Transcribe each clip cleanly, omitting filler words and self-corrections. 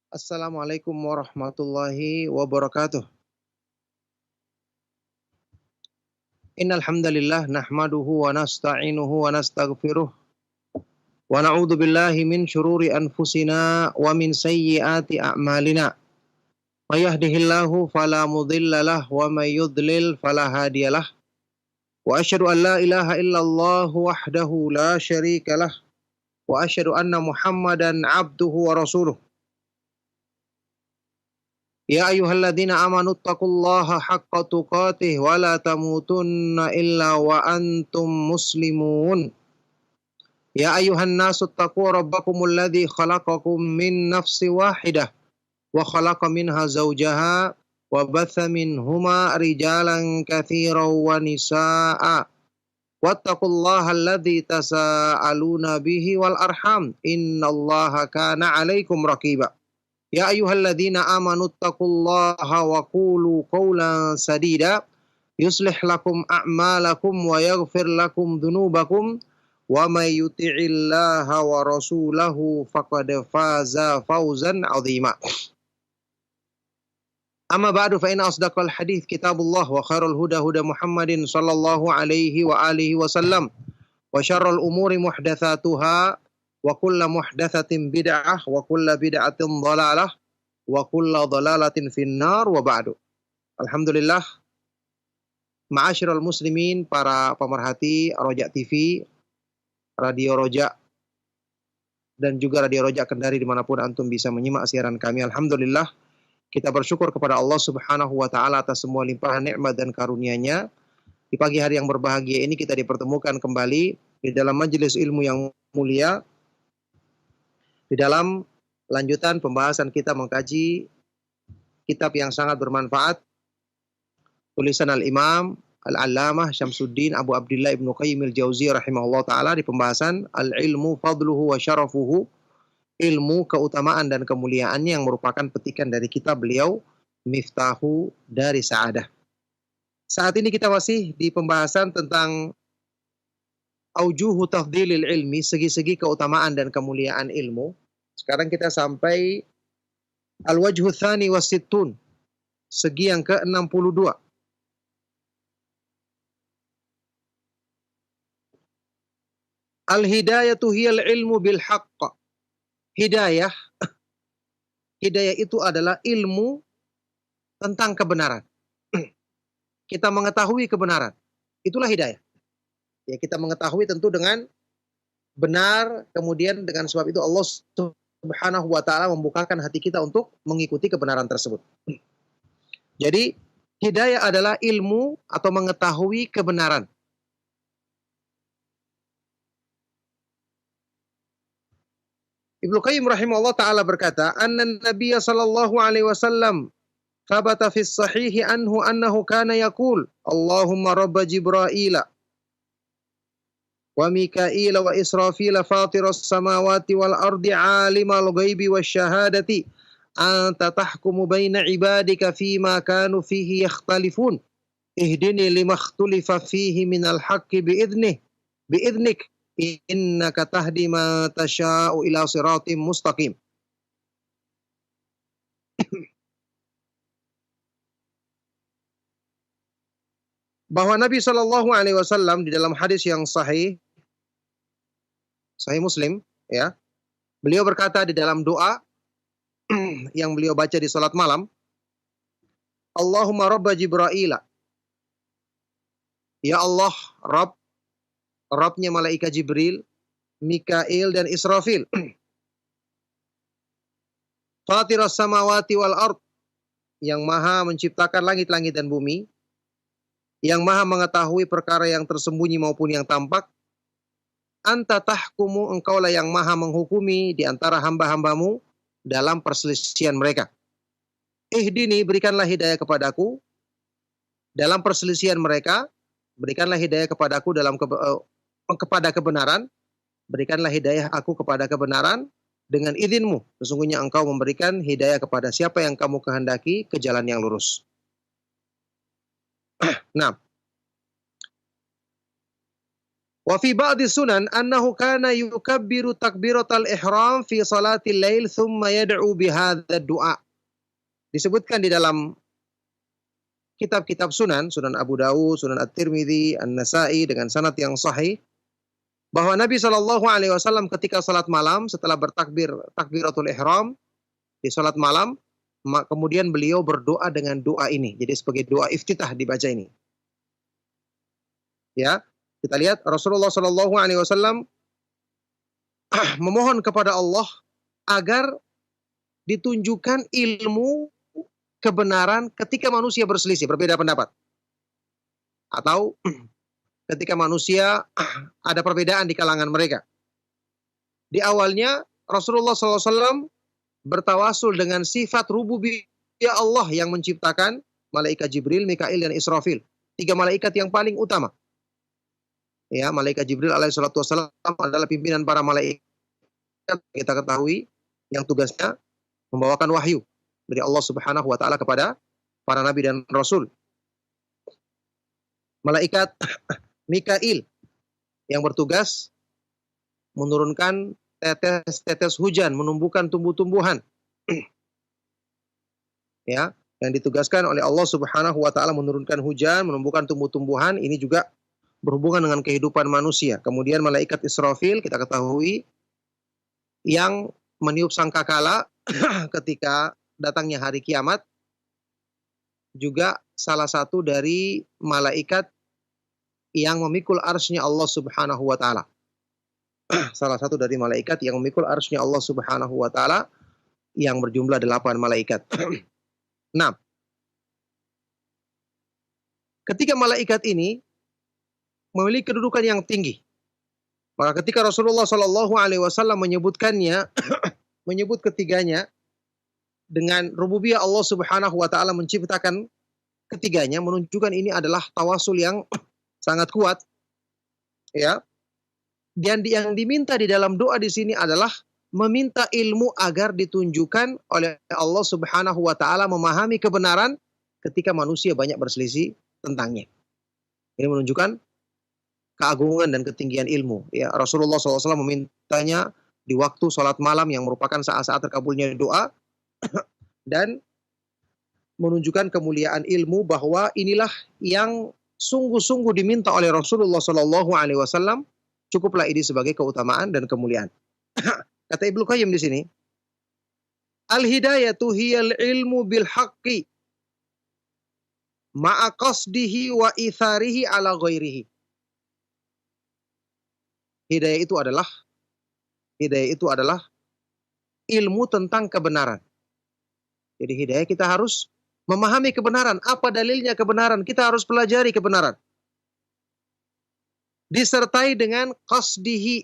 Assalamualaikum warahmatullahi wabarakatuh. Innal hamdalillah nahmaduhu wa nasta'inuhu wa nastaghfiruh wa na'udzu billahi min syururi anfusina wa min sayyiati a'malina. May yahdihillahu fala mudhillalah wa may yudlil fala hadiyalah. Wa asyhadu an la ilaha illallah wahdahu la syarikalah wa asyhadu anna Muhammadan abduhu wa rasuluh. Ya ayyuhalladzina amanu taqullaha haqqa tuqatih wa la tamutunna illa wa antum muslimun. Ya ayyuhan nasu taqu rabbakumul ladzi khalaqakum min nafsin wahidah wa khalaqa minha zawjaha wa batha minhuma rijalan katsiran wa nisaa'a. Wattaqullaha alladzi tasaaluna bihi wal arham innallaha kana 'alaikum raqiba. Ya ayyuhalladzina amanu taqullaha wa qulu qawlan sadida yuslih lakum a'malakum wa yaghfir lakum dhunubakum wa may yuti'illaha wa rasulahu faqad faza fawzan 'azima. Amma ba'du fa inna asdaqal hadits kitabullah wa khairul huda huda Muhammadin sallallahu alaihi wa alihi wasallam wa syarrul umuri muhdatsatuha wa kullu muhdatsatin bid'ah wa kullu bid'atin dhalalah wa kullu dhalalatin finnar wa ba'du. Alhamdulillah, ma'asyiral muslimin, para pemerhati Roja TV, Radio Roja, dan juga Radio Roja Kendari dimanapun antum bisa menyimak siaran kami. Alhamdulillah, kita bersyukur kepada Allah Subhanahu wa Ta'ala atas semua limpahan nikmat dan karunia-Nya. Di pagi hari yang berbahagia ini kita dipertemukan kembali di dalam majelis ilmu yang mulia, di dalam lanjutan pembahasan kita mengkaji kitab yang sangat bermanfaat, tulisan Al-Imam Al-Allamah Syamsuddin Abu Abdillah Ibnu Qayyim Al-Jauziyah rahimahullah ta'ala di pembahasan Al-Ilmu Fadluhu wa Syarafuhu, ilmu, keutamaan dan kemuliaannya, yang merupakan petikan dari kitab beliau Miftahu dari Sa'adah. Saat ini kita masih di pembahasan tentang aujuhu tafdilil ilmi, segi-segi keutamaan dan kemuliaan ilmu. Sekarang kita sampai al-wajhu tsani wasittun, segi yang ke-62. Al-hidayatu hiyal ilmu bil haqq. Hidayah itu adalah ilmu tentang kebenaran. Kita mengetahui kebenaran, itulah hidayah. Ya, kita mengetahui tentu dengan benar, kemudian dengan sebab itu Allah Subhanahu wa Ta'ala membukakan hati kita untuk mengikuti kebenaran tersebut. Jadi hidayah adalah ilmu atau mengetahui kebenaran. Ibnu Qayyim rahimahullah ta'ala berkata, anna Nabiya sallallahu alaihi wasallam thabata fi sahihi anhu annahu kana yaqul, Allahumma rabba Jibraila wa Mikaila wa Israfila fatiras samawati wal ardi alimal ghaibi wasyahadati anta tahkumu baina ibadika fima kanu fihi yakhtalifun ihdini lima ikhtulifa fihi minal haqqi biidnik innaka tahdi ma tasha'u ila siratim mustaqim. Bahwa Nabi Shallallahu alaihi wasallam di dalam hadis yang sahih Muslim, ya, beliau berkata di dalam doa yang beliau baca di salat malam, Allahumma rabba Jibraila, ya Allah, Rabbnya malaikat Jibril, Mikail dan Israfil. Fatiras samawati wal ard, yang maha menciptakan langit-langit dan bumi, yang maha mengetahui perkara yang tersembunyi maupun yang tampak. Anta tahkumu, engkaulah yang maha menghukumi di antara hamba-hambamu dalam perselisihan mereka. Ihdini, berikanlah hidayah kepadaku dalam perselisihan mereka. Berikanlah hidayah kepadaku dalam kepada kebenaran. Berikanlah hidayah aku kepada kebenaran dengan izinmu. Sesungguhnya engkau memberikan hidayah kepada siapa yang kamu kehendaki ke jalan yang lurus. Nah, Wa fi ba'di sunan annahu kana yukabbiru takbiratal ihram fi salatil lail thumma yad'u bihadza du'a. Disebutkan di dalam kitab-kitab sunan, Sunan Abu Dawud, Sunan At-Tirmidzi, An-Nasa'i dengan sanad yang sahih, bahwa Nabi Shallallahu Alaihi Wasallam ketika salat malam setelah takbiratul ihram di salat malam, kemudian beliau berdoa dengan doa ini. Jadi sebagai doa iftitah dibaca ini. Ya, kita lihat Rasulullah Shallallahu Alaihi Wasallam memohon kepada Allah agar ditunjukkan ilmu kebenaran ketika manusia berselisih, berbeda pendapat. Atau ketika manusia ada perbedaan di kalangan mereka. Di awalnya Rasulullah SAW bertawasul dengan sifat rububiyah Allah yang menciptakan malaikat Jibril, Mikail, dan Israfil. 3 malaikat yang paling utama. Ya, malaikat Jibril alaihissalatu wassalam adalah pimpinan para malaikat, kita ketahui, yang tugasnya membawakan wahyu dari Allah Subhanahu wa taala kepada para nabi dan rasul. Malaikat Mikail yang bertugas menurunkan tetes-tetes hujan, menumbuhkan tumbuh-tumbuhan. Ya, yang ditugaskan oleh Allah Subhanahu wa taala menurunkan hujan, menumbuhkan tumbuh-tumbuhan, ini juga berhubungan dengan kehidupan manusia. Kemudian malaikat Israfil kita ketahui yang meniup sangkakala ketika datangnya hari kiamat, juga salah satu dari malaikat yang memikul arsy-Nya Allah Subhanahu wa taala. Salah satu dari malaikat yang memikul arsy-Nya Allah Subhanahu wa taala yang berjumlah 8 malaikat. Nah, ketika malaikat ini memiliki kedudukan yang tinggi, maka ketika Rasulullah Shallallahu Alaihi Wasallam menyebutkannya, menyebut ketiganya dengan rububiyah Allah Subhanahu Wa Taala menciptakan ketiganya, menunjukkan ini adalah tawasul yang sangat kuat, ya. Dan yang diminta di dalam doa di sini adalah meminta ilmu agar ditunjukkan oleh Allah Subhanahu Wa Taala memahami kebenaran ketika manusia banyak berselisih tentangnya. Ini menunjukkan keagungan dan ketinggian ilmu. Ya, Rasulullah SAW memintanya di waktu sholat malam yang merupakan saat-saat terkabulnya doa, dan menunjukkan kemuliaan ilmu bahwa inilah yang sungguh-sungguh diminta oleh Rasulullah SAW. Cukuplah ini sebagai keutamaan dan kemuliaan. Kata Ibnu Qayyim di sini, al-hidayatu hiyal ilmu bil haqqi ma'a qasdihi wa itharihi ala ghairihi. Hidayah itu adalah ilmu tentang kebenaran. Jadi hidayah kita harus memahami kebenaran. Apa dalilnya kebenaran? Kita harus pelajari kebenaran. Disertai dengan qasdihi,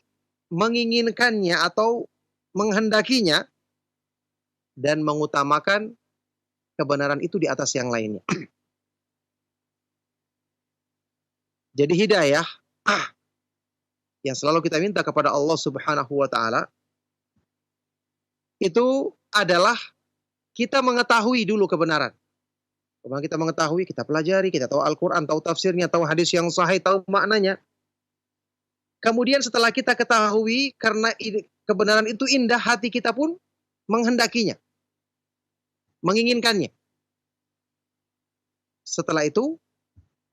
menginginkannya atau menghendakinya, dan mengutamakan kebenaran itu di atas yang lainnya. Jadi hidayah yang selalu kita minta kepada Allah Subhanahu wa taala itu adalah kita mengetahui dulu kebenaran. Kemudian kita mengetahui, kita pelajari, kita tahu Al-Quran, tahu tafsirnya, tahu hadis yang sahih, tahu maknanya. Kemudian setelah kita ketahui, karena kebenaran itu indah, hati kita pun menghendakinya, menginginkannya. Setelah itu,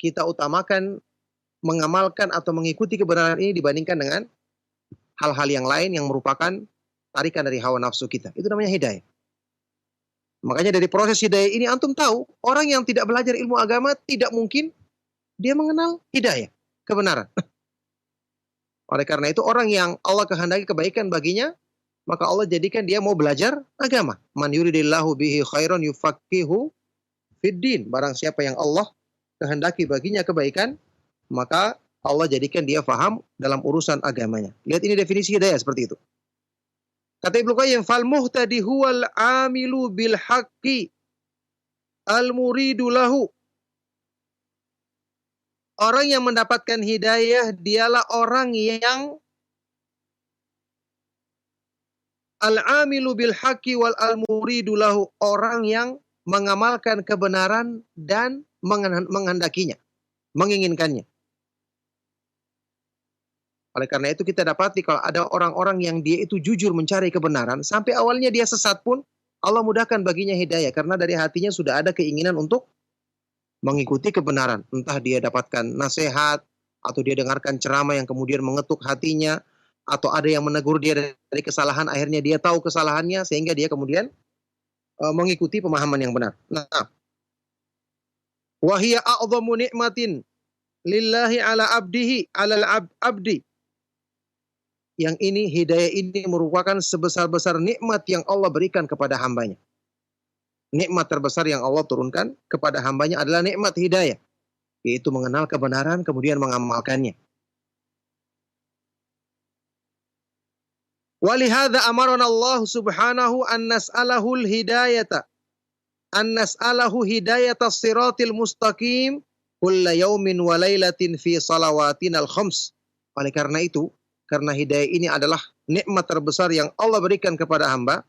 kita utamakan mengamalkan atau mengikuti kebenaran ini dibandingkan dengan hal-hal yang lain yang merupakan tarikan dari hawa nafsu kita. Itu namanya hidayah. Makanya dari proses hidayah ini antum tahu, orang yang tidak belajar ilmu agama tidak mungkin dia mengenal hidayah, kebenaran. Oleh karena itu orang yang Allah kehendaki kebaikan baginya, maka Allah jadikan dia mau belajar agama. Man yuridillahu bihi khairan yufaqihu fiddin. Barang siapa yang Allah kehendaki baginya kebaikan, maka Allah jadikan dia faham dalam urusan agamanya. Lihat ini definisi hidayah seperti itu. Kata Ibnu Qayyim, fal muhtadi huwal amilu bil haqqi al muridu lahu. Orang yang mendapatkan hidayah dialah orang yang al-amilu bil haqqi wal al-muridu lahu, orang yang mengamalkan kebenaran dan menghendakinya, menginginkannya. Oleh karena itu kita dapati kalau ada orang-orang yang dia itu jujur mencari kebenaran, sampai awalnya dia sesat pun, Allah mudahkan baginya hidayah. Karena dari hatinya sudah ada keinginan untuk mengikuti kebenaran. Entah dia dapatkan nasihat, atau dia dengarkan ceramah yang kemudian mengetuk hatinya, atau ada yang menegur dia dari kesalahan, akhirnya dia tahu kesalahannya, sehingga dia kemudian mengikuti pemahaman yang benar. Nah, wahiyya a'dhamu ni'matin lillahi ala abdihi, ala abdi. Yang ini, hidayah ini merupakan sebesar-besar nikmat yang Allah berikan kepada hambanya. Nikmat terbesar yang Allah turunkan kepada hambanya adalah nikmat hidayah. Yaitu mengenal kebenaran, kemudian mengamalkannya. Walihada amarana Allah subhanahu an nas'alahul hidayata. An nas'alahu hidayata siratil mustaqim kulla yaumin wa laylatin fi salawatinal khams. Oleh karena itu, karena hidayah ini adalah nikmat terbesar yang Allah berikan kepada hamba.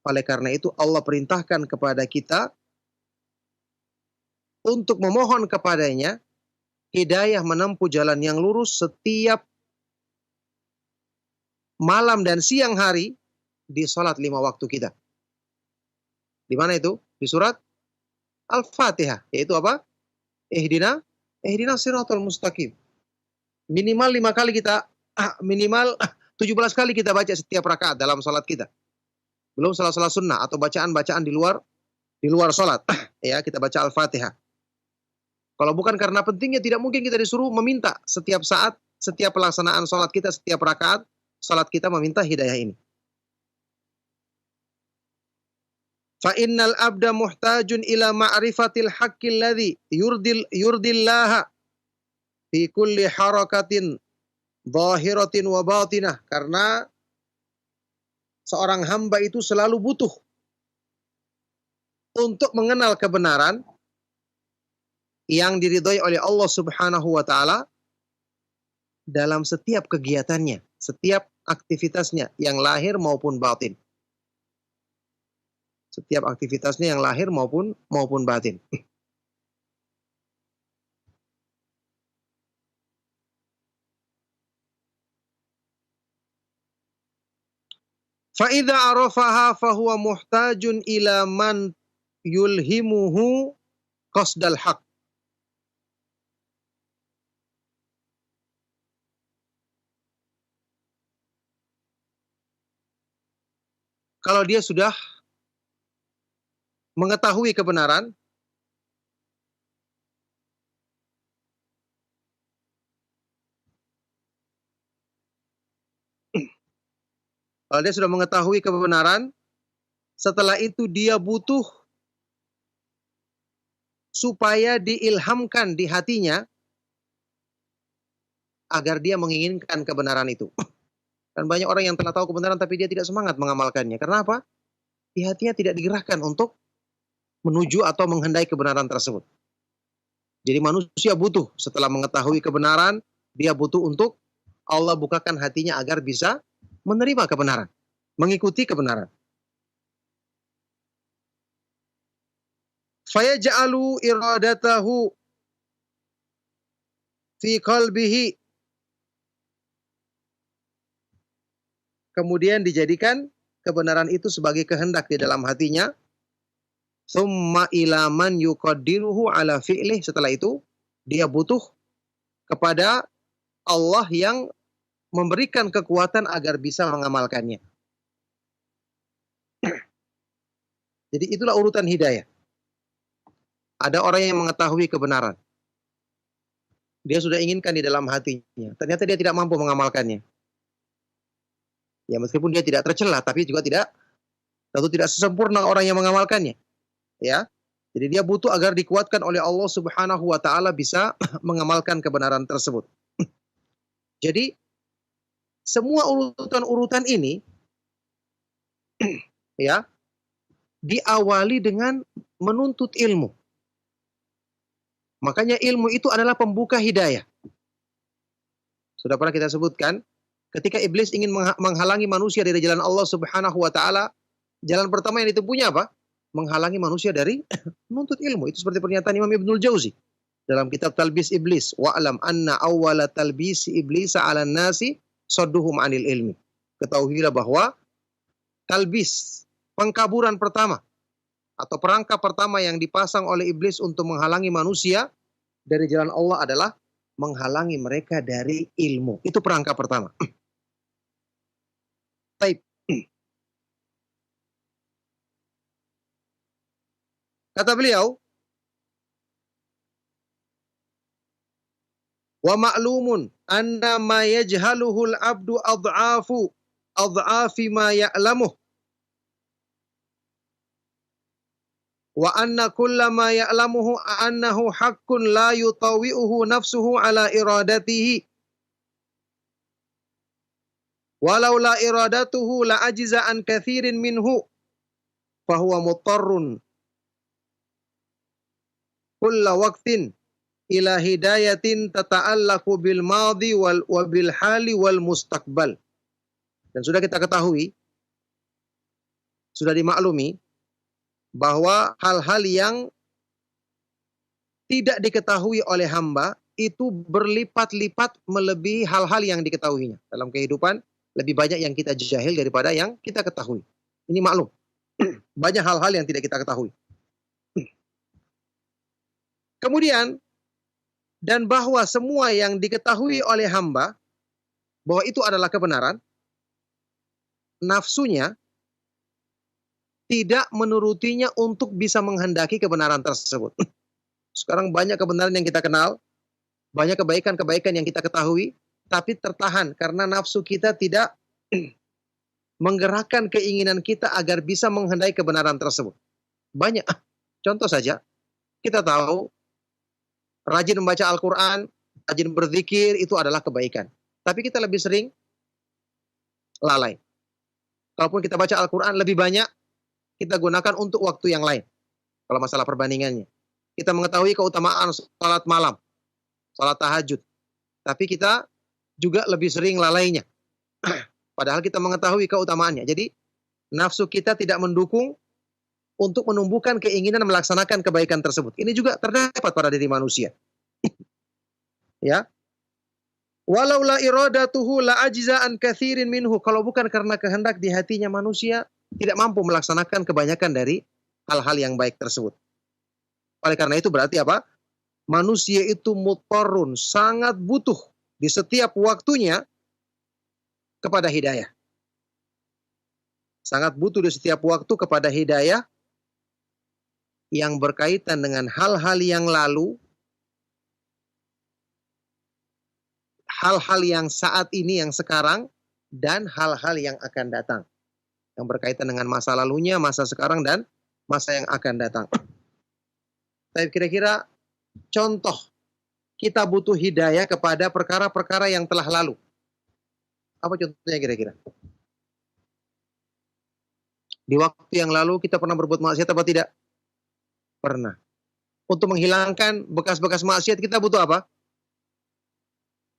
Oleh karena itu Allah perintahkan kepada kita untuk memohon kepadanya hidayah menempuh jalan yang lurus setiap malam dan siang hari di salat 5 waktu kita. Di mana itu? Di surat Al-Fatihah. Yaitu apa? Ihdina siratal mustaqim. Minimal 5 kali kita, minimal 17 kali kita baca setiap rakaat dalam salat kita. Belum salat-salat sunnah atau bacaan-bacaan di luar salat. Ya, kita baca Al-Fatihah. Kalau bukan karena pentingnya, tidak mungkin kita disuruh meminta setiap saat, setiap pelaksanaan salat kita, setiap rakaat salat kita meminta hidayah ini. Fa innal abda muhtajun ila ma'rifatil haqqil ladzi yurdillaha fi kulli harakatin zahiratin wa batinah. Karena seorang hamba itu selalu butuh untuk mengenal kebenaran yang diridhoi oleh Allah Subhanahu wa taala dalam setiap kegiatannya, setiap aktivitasnya yang lahir maupun batin. Setiap aktivitasnya yang lahir maupun batin. Fa idza arafaha fa huwa muhtajun ila man yulhimuhu qasdal haq. Kalau dia sudah mengetahui kebenaran, kalau dia sudah mengetahui kebenaran, setelah itu dia butuh supaya diilhamkan di hatinya agar dia menginginkan kebenaran itu. Dan banyak orang yang telah tahu kebenaran tapi dia tidak semangat mengamalkannya. Karena apa? Di hatinya tidak digerakkan untuk menuju atau menghendaki kebenaran tersebut. Jadi manusia butuh setelah mengetahui kebenaran, dia butuh untuk Allah bukakan hatinya agar bisa menerima kebenaran, mengikuti kebenaran. Fayaj'alu iradatahu fi qalbihi. Kemudian dijadikan kebenaran itu sebagai kehendak di dalam hatinya. Tsumma ila man yuqaddiruhu ala fi'lih. Setelah itu dia butuh kepada Allah yang memberikan kekuatan agar bisa mengamalkannya. Jadi itulah urutan hidayah. Ada orang yang mengetahui kebenaran. Dia sudah inginkan di dalam hatinya. Ternyata dia tidak mampu mengamalkannya. Ya meskipun dia tidak tercela, tapi juga tentu tidak sesempurna orang yang mengamalkannya. Ya, jadi dia butuh agar dikuatkan oleh Allah Subhanahu wa taala bisa mengamalkan kebenaran tersebut. Jadi semua urutan-urutan ini ya diawali dengan menuntut ilmu. Makanya ilmu itu adalah pembuka hidayah. Sudah pernah kita sebutkan, ketika iblis ingin menghalangi manusia dari jalan Allah Subhanahu wa taala, jalan pertama yang ditempuhnya apa? Menghalangi manusia dari menuntut ilmu. Itu seperti pernyataan Imam Ibnul Jauzi. dalam kitab Talbis Iblis, wa'lam anna awwala talbisi iblis 'alan nasi sadduhum 'anil ilmi. Ketahuilah bahwa talbis, pengkaburan pertama atau perangkap pertama yang dipasang oleh iblis untuk menghalangi manusia dari jalan Allah adalah menghalangi mereka dari ilmu. Itu perangkap pertama. Baik. Kata beliau, wa ma'lumun anna ma yajhaluhu al-'abdu adhafi ma ya'lamuh wa anna kulla ma ya'lamuhu annahu haqqun la yutawi'uhu nafsuhu ala iradatihi walau la iradatuhu la ajiza an kathirin minhu fahuwa muttarrun kulla waqtin ila hidayatin tata'allaku bil madhi wa bil hali wal mustaqbal. Dan sudah kita ketahui, sudah dimaklumi bahwa hal-hal yang tidak diketahui oleh hamba itu berlipat-lipat melebihi hal-hal yang diketahuinya. Dalam kehidupan lebih banyak yang kita jahil daripada yang kita ketahui. Ini maklum. Banyak hal-hal yang tidak kita ketahui. Kemudian, dan bahwa semua yang diketahui oleh hamba, bahwa itu adalah kebenaran, nafsunya tidak menurutinya untuk bisa menghendaki kebenaran tersebut. Sekarang banyak kebenaran yang kita kenal, banyak kebaikan-kebaikan yang kita ketahui, tapi tertahan karena nafsu kita tidak menggerakkan keinginan kita agar bisa menghendaki kebenaran tersebut. Banyak. Contoh saja, kita tahu rajin membaca Al-Quran, rajin berzikir, itu adalah kebaikan. Tapi kita lebih sering lalai. Kalaupun kita baca Al-Quran, lebih banyak kita gunakan untuk waktu yang lain. Kalau masalah perbandingannya. Kita mengetahui keutamaan salat malam, salat tahajud. Tapi kita juga lebih sering lalainya. Padahal kita mengetahui keutamaannya. Jadi, nafsu kita tidak mendukung untuk menumbuhkan keinginan melaksanakan kebaikan tersebut. Ini juga terdapat pada diri manusia. Ya. Walau la iradatuhu la ajiza an kathirin minhu. Kalau bukan karena kehendak di hatinya manusia, tidak mampu melaksanakan kebanyakan dari hal-hal yang baik tersebut. Oleh karena itu berarti apa? Manusia itu muttarun, sangat butuh di setiap waktunya kepada hidayah. Sangat butuh di setiap waktu kepada hidayah yang berkaitan dengan hal-hal yang lalu, hal-hal yang saat ini, yang sekarang, dan hal-hal yang akan datang. Yang berkaitan dengan masa lalunya, masa sekarang, dan masa yang akan datang. Tapi kira-kira contoh kita butuh hidayah kepada perkara-perkara yang telah lalu. Apa contohnya kira-kira? Di waktu yang lalu kita pernah berbuat maksiat apa tidak? Pernah. Untuk menghilangkan bekas-bekas maksiat kita butuh apa?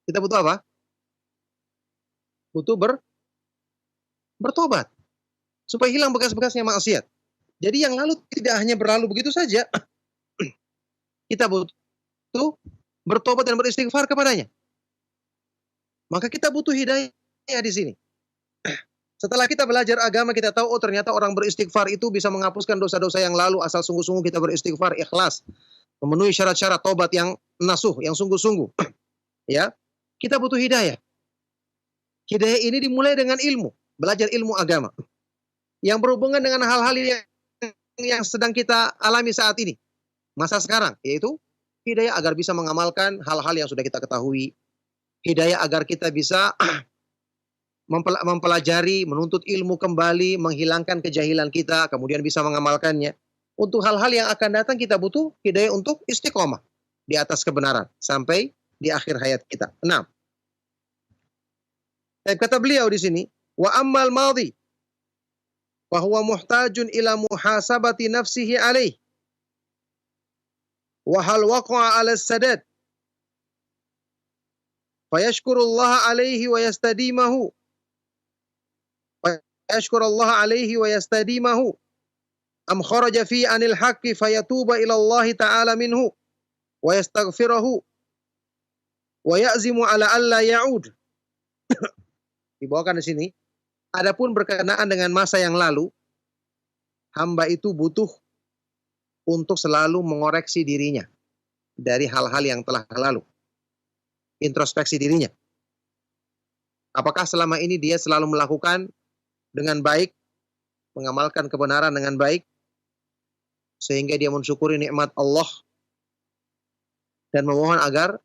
Kita butuh apa? Butuh bertobat. Supaya hilang bekas-bekasnya maksiat. Jadi yang lalu tidak hanya berlalu begitu saja. Kita butuh bertobat dan beristighfar kepadanya. Maka kita butuh hidayah di sini. Setelah kita belajar agama, kita tahu, oh ternyata orang beristighfar itu bisa menghapuskan dosa-dosa yang lalu asal sungguh-sungguh kita beristighfar, ikhlas. Memenuhi syarat-syarat tobat yang nasuh, yang sungguh-sungguh. Ya, kita butuh hidayah. Hidayah ini dimulai dengan ilmu, belajar ilmu agama. Yang berhubungan dengan hal-hal yang sedang kita alami saat ini. Masa sekarang, yaitu hidayah agar bisa mengamalkan hal-hal yang sudah kita ketahui. Hidayah agar kita bisa mempelajari, menuntut ilmu kembali, menghilangkan kejahilan kita, kemudian bisa mengamalkannya. Untuk hal-hal yang akan datang kita butuh hidayah untuk istiqomah di atas kebenaran sampai di akhir hayat kita. 6. Kata beliau di sini, wa ammal madhi fa huwa muhtajun ila muhasabati nafsihi alaih wa hal waqa'a 'ala as-sadad fa yashkurullaha alaihi wa yastadimahu yashkur Allah alaihi wa yastadimahu am kharaja fi anil haqqi fayatuba ila Allah ta'ala minhu wa yastaghfirahu wa ya'zimu ala alla ya'ud. Dibawakan di sini. Adapun berkenaan dengan masa yang lalu, hamba itu butuh untuk selalu mengoreksi dirinya dari hal-hal yang telah lalu. Introspeksi dirinya. Apakah selama ini dia selalu melakukan dengan baik, mengamalkan kebenaran dengan baik, sehingga dia mensyukuri nikmat Allah dan memohon agar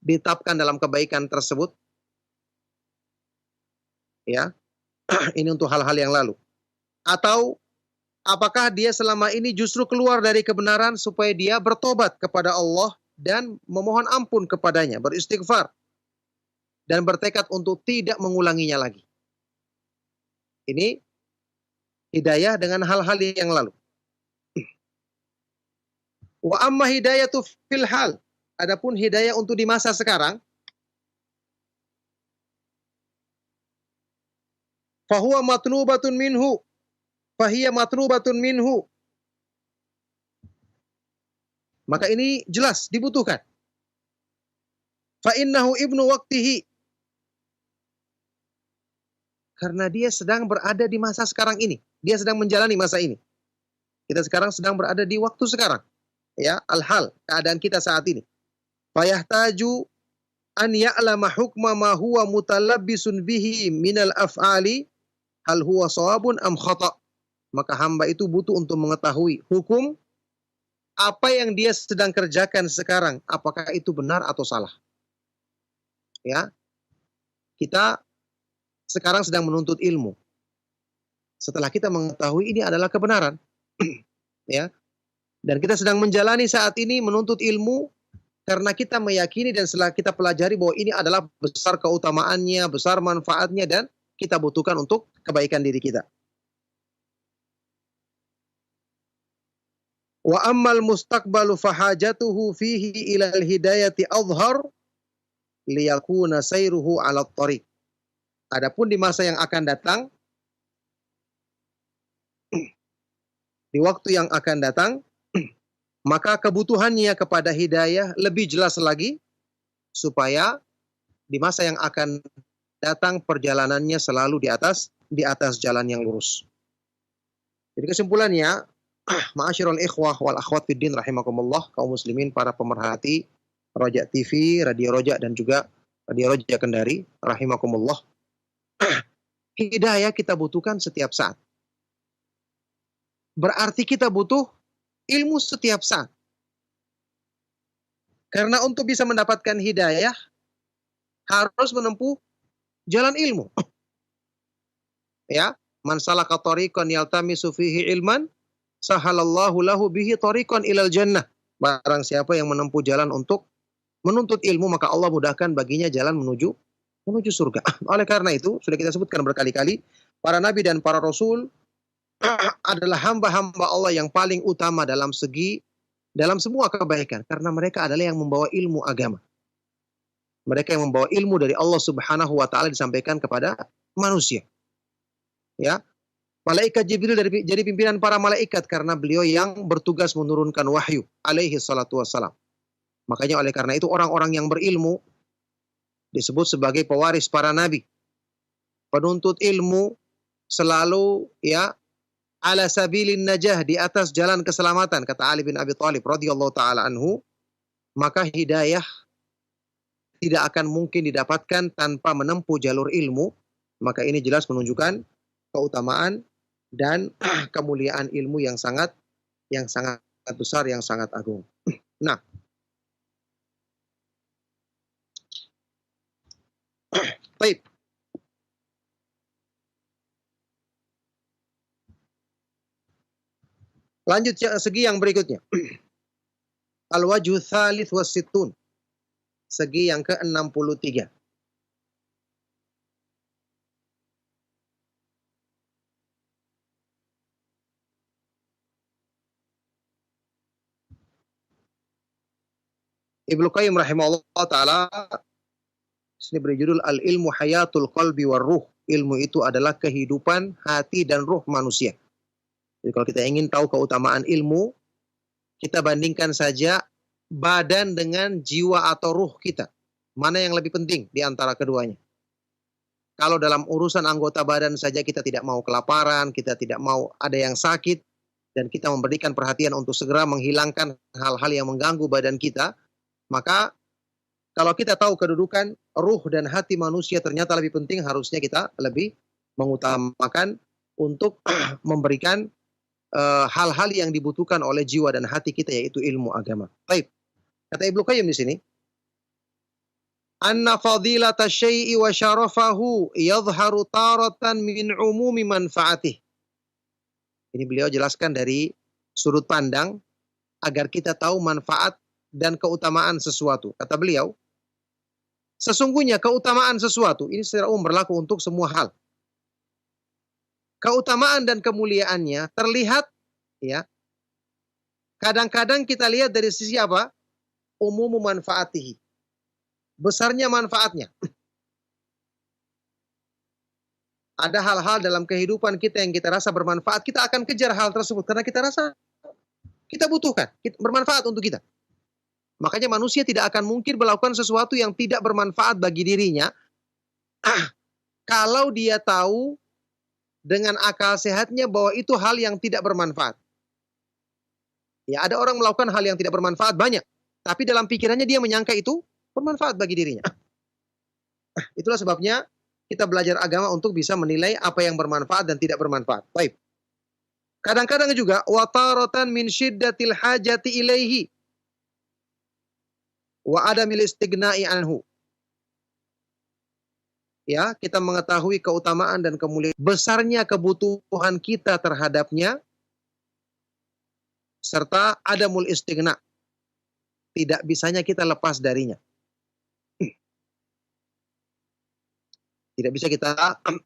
ditetapkan dalam kebaikan tersebut. Ya, ini untuk hal-hal yang lalu. Atau apakah dia selama ini justru keluar dari kebenaran supaya dia bertobat kepada Allah dan memohon ampun kepadanya, beristighfar dan bertekad untuk tidak mengulanginya lagi. Ini hidayah dengan hal-hal yang lalu. Wa amma hidayatu fil hal. Adapun hidayah untuk di masa sekarang, fahuwa matlubatun minhu, fahiya matlubatun minhu. Maka ini jelas dibutuhkan. Fa innahu ibnu waqtihi. Karena dia sedang berada di masa sekarang ini. Dia sedang menjalani masa ini. Kita sekarang sedang berada di waktu sekarang. Ya, al-hal, keadaan kita saat ini. Fayahtaju an ya'lama hukma ma huwa mutalabbisun bihi minal af'ali hal huwa shawabun am khata'. Maka hamba itu butuh untuk mengetahui hukum apa yang dia sedang kerjakan sekarang, apakah itu benar atau salah. Ya. Kita sekarang sedang menuntut ilmu. Setelah kita mengetahui ini adalah kebenaran. Ya. Dan kita sedang menjalani saat ini menuntut ilmu karena kita meyakini dan setelah kita pelajari bahwa ini adalah besar keutamaannya, besar manfaatnya dan kita butuhkan untuk kebaikan diri kita. Wa ammal mustaqbalu fahajatuhu fihi ilal hidayati adhhar liyakuna sayruhu ala tariq. Adapun di masa yang akan datang, di waktu yang akan datang, maka kebutuhannya kepada hidayah lebih jelas lagi, supaya di masa yang akan datang perjalanannya selalu di atas jalan yang lurus. Jadi kesimpulannya, ma'asyiral ikhwah wal akhwat fiddin rahimakumullah, kaum muslimin, para pemerhati Roja TV, Radio Roja dan juga Radio Roja Kendari rahimakumullah. Hidayah kita butuhkan setiap saat. Berarti kita butuh ilmu setiap saat. Karena untuk bisa mendapatkan hidayah harus menempuh jalan ilmu. Ya, man salaka tariqan yaltamisu fihi ilman sahalallahu lahu bihi tariqan ilal jannah. Barang siapa yang menempuh jalan untuk menuntut ilmu, maka Allah mudahkan baginya jalan menuju surga. Oleh karena itu, sudah kita sebutkan berkali-kali, para nabi dan para rasul adalah hamba-hamba Allah yang paling utama dalam semua kebaikan, karena mereka adalah yang membawa ilmu agama. Mereka yang membawa ilmu dari Allah Subhanahu wa taala disampaikan kepada manusia. Ya. Malaikat Jibril jadi pimpinan para malaikat karena beliau yang bertugas menurunkan wahyu alaihi salatu wassalam. Makanya oleh karena itu orang-orang yang berilmu disebut sebagai pewaris para nabi. Penuntut ilmu selalu ya ala sabilin najah, di atas jalan keselamatan, kata Ali bin Abi Thalib radhiyallahu taala anhu. Maka hidayah tidak akan mungkin didapatkan tanpa menempuh jalur ilmu. Maka ini jelas menunjukkan keutamaan dan kemuliaan ilmu yang sangat besar, yang sangat agung. Nah, baik. Lanjut segi yang berikutnya. Al-wajhu tsalits wasittun. Segi yang ke-63. Ibnu Qayyim rahimahullah taala sini berjudul Al-ilmu hayatul qalbi war ruh. Ilmu itu adalah kehidupan hati dan ruh manusia. Jadi kalau kita ingin tahu keutamaan ilmu, kita bandingkan saja badan dengan jiwa atau ruh kita. Mana yang lebih penting di antara keduanya? Kalau dalam urusan anggota badan saja kita tidak mau kelaparan, kita tidak mau ada yang sakit, dan kita memberikan perhatian untuk segera menghilangkan hal-hal yang mengganggu badan kita, maka kalau kita tahu kedudukan ruh dan hati manusia ternyata lebih penting, harusnya kita lebih mengutamakan untuk memberikan hal-hal yang dibutuhkan oleh jiwa dan hati kita, yaitu ilmu agama. Baik. Kata Ibnu Qayyim di sini, anna fadilata syai'i wa syarafahu yadhharu taratan min umumi manfaatih. Ini beliau jelaskan dari sudut pandang agar kita tahu manfaat dan keutamaan sesuatu. Kata beliau, sesungguhnya keutamaan sesuatu ini secara umum berlaku untuk semua hal. Keutamaan dan kemuliaannya terlihat, ya. Kadang-kadang kita lihat dari sisi apa? Umum manfaatihi. Besarnya manfaatnya. Ada hal-hal dalam kehidupan kita yang kita rasa bermanfaat, kita akan kejar hal tersebut karena kita rasa kita butuhkan, bermanfaat untuk kita. Makanya manusia tidak akan mungkin melakukan sesuatu yang tidak bermanfaat bagi dirinya kalau dia tahu dengan akal sehatnya bahwa itu hal yang tidak bermanfaat. Ya, ada orang melakukan hal yang tidak bermanfaat banyak, tapi dalam pikirannya dia menyangka itu bermanfaat bagi dirinya. Itulah sebabnya kita belajar agama untuk bisa menilai apa yang bermanfaat dan tidak bermanfaat. Baik. Kadang-kadang juga wataratan min syiddatil hajati ilaihi wa adamil istighna'i anhu. Ya, kita mengetahui keutamaan dan kemuliaan besarnya kebutuhan kita terhadapnya serta adamul istighna. Tidak bisanya kita lepas darinya. Tidak bisa kita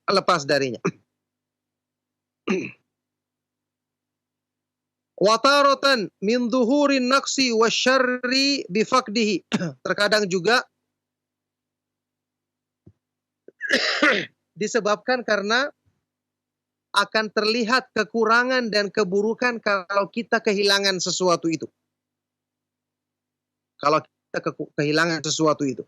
lepas darinya. Wataratan min dhuhurin naqsi wasyarri bifaqdihi. Terkadang juga disebabkan karena akan terlihat kekurangan dan keburukan kalau kita kehilangan sesuatu itu. Kalau kita kehilangan sesuatu itu.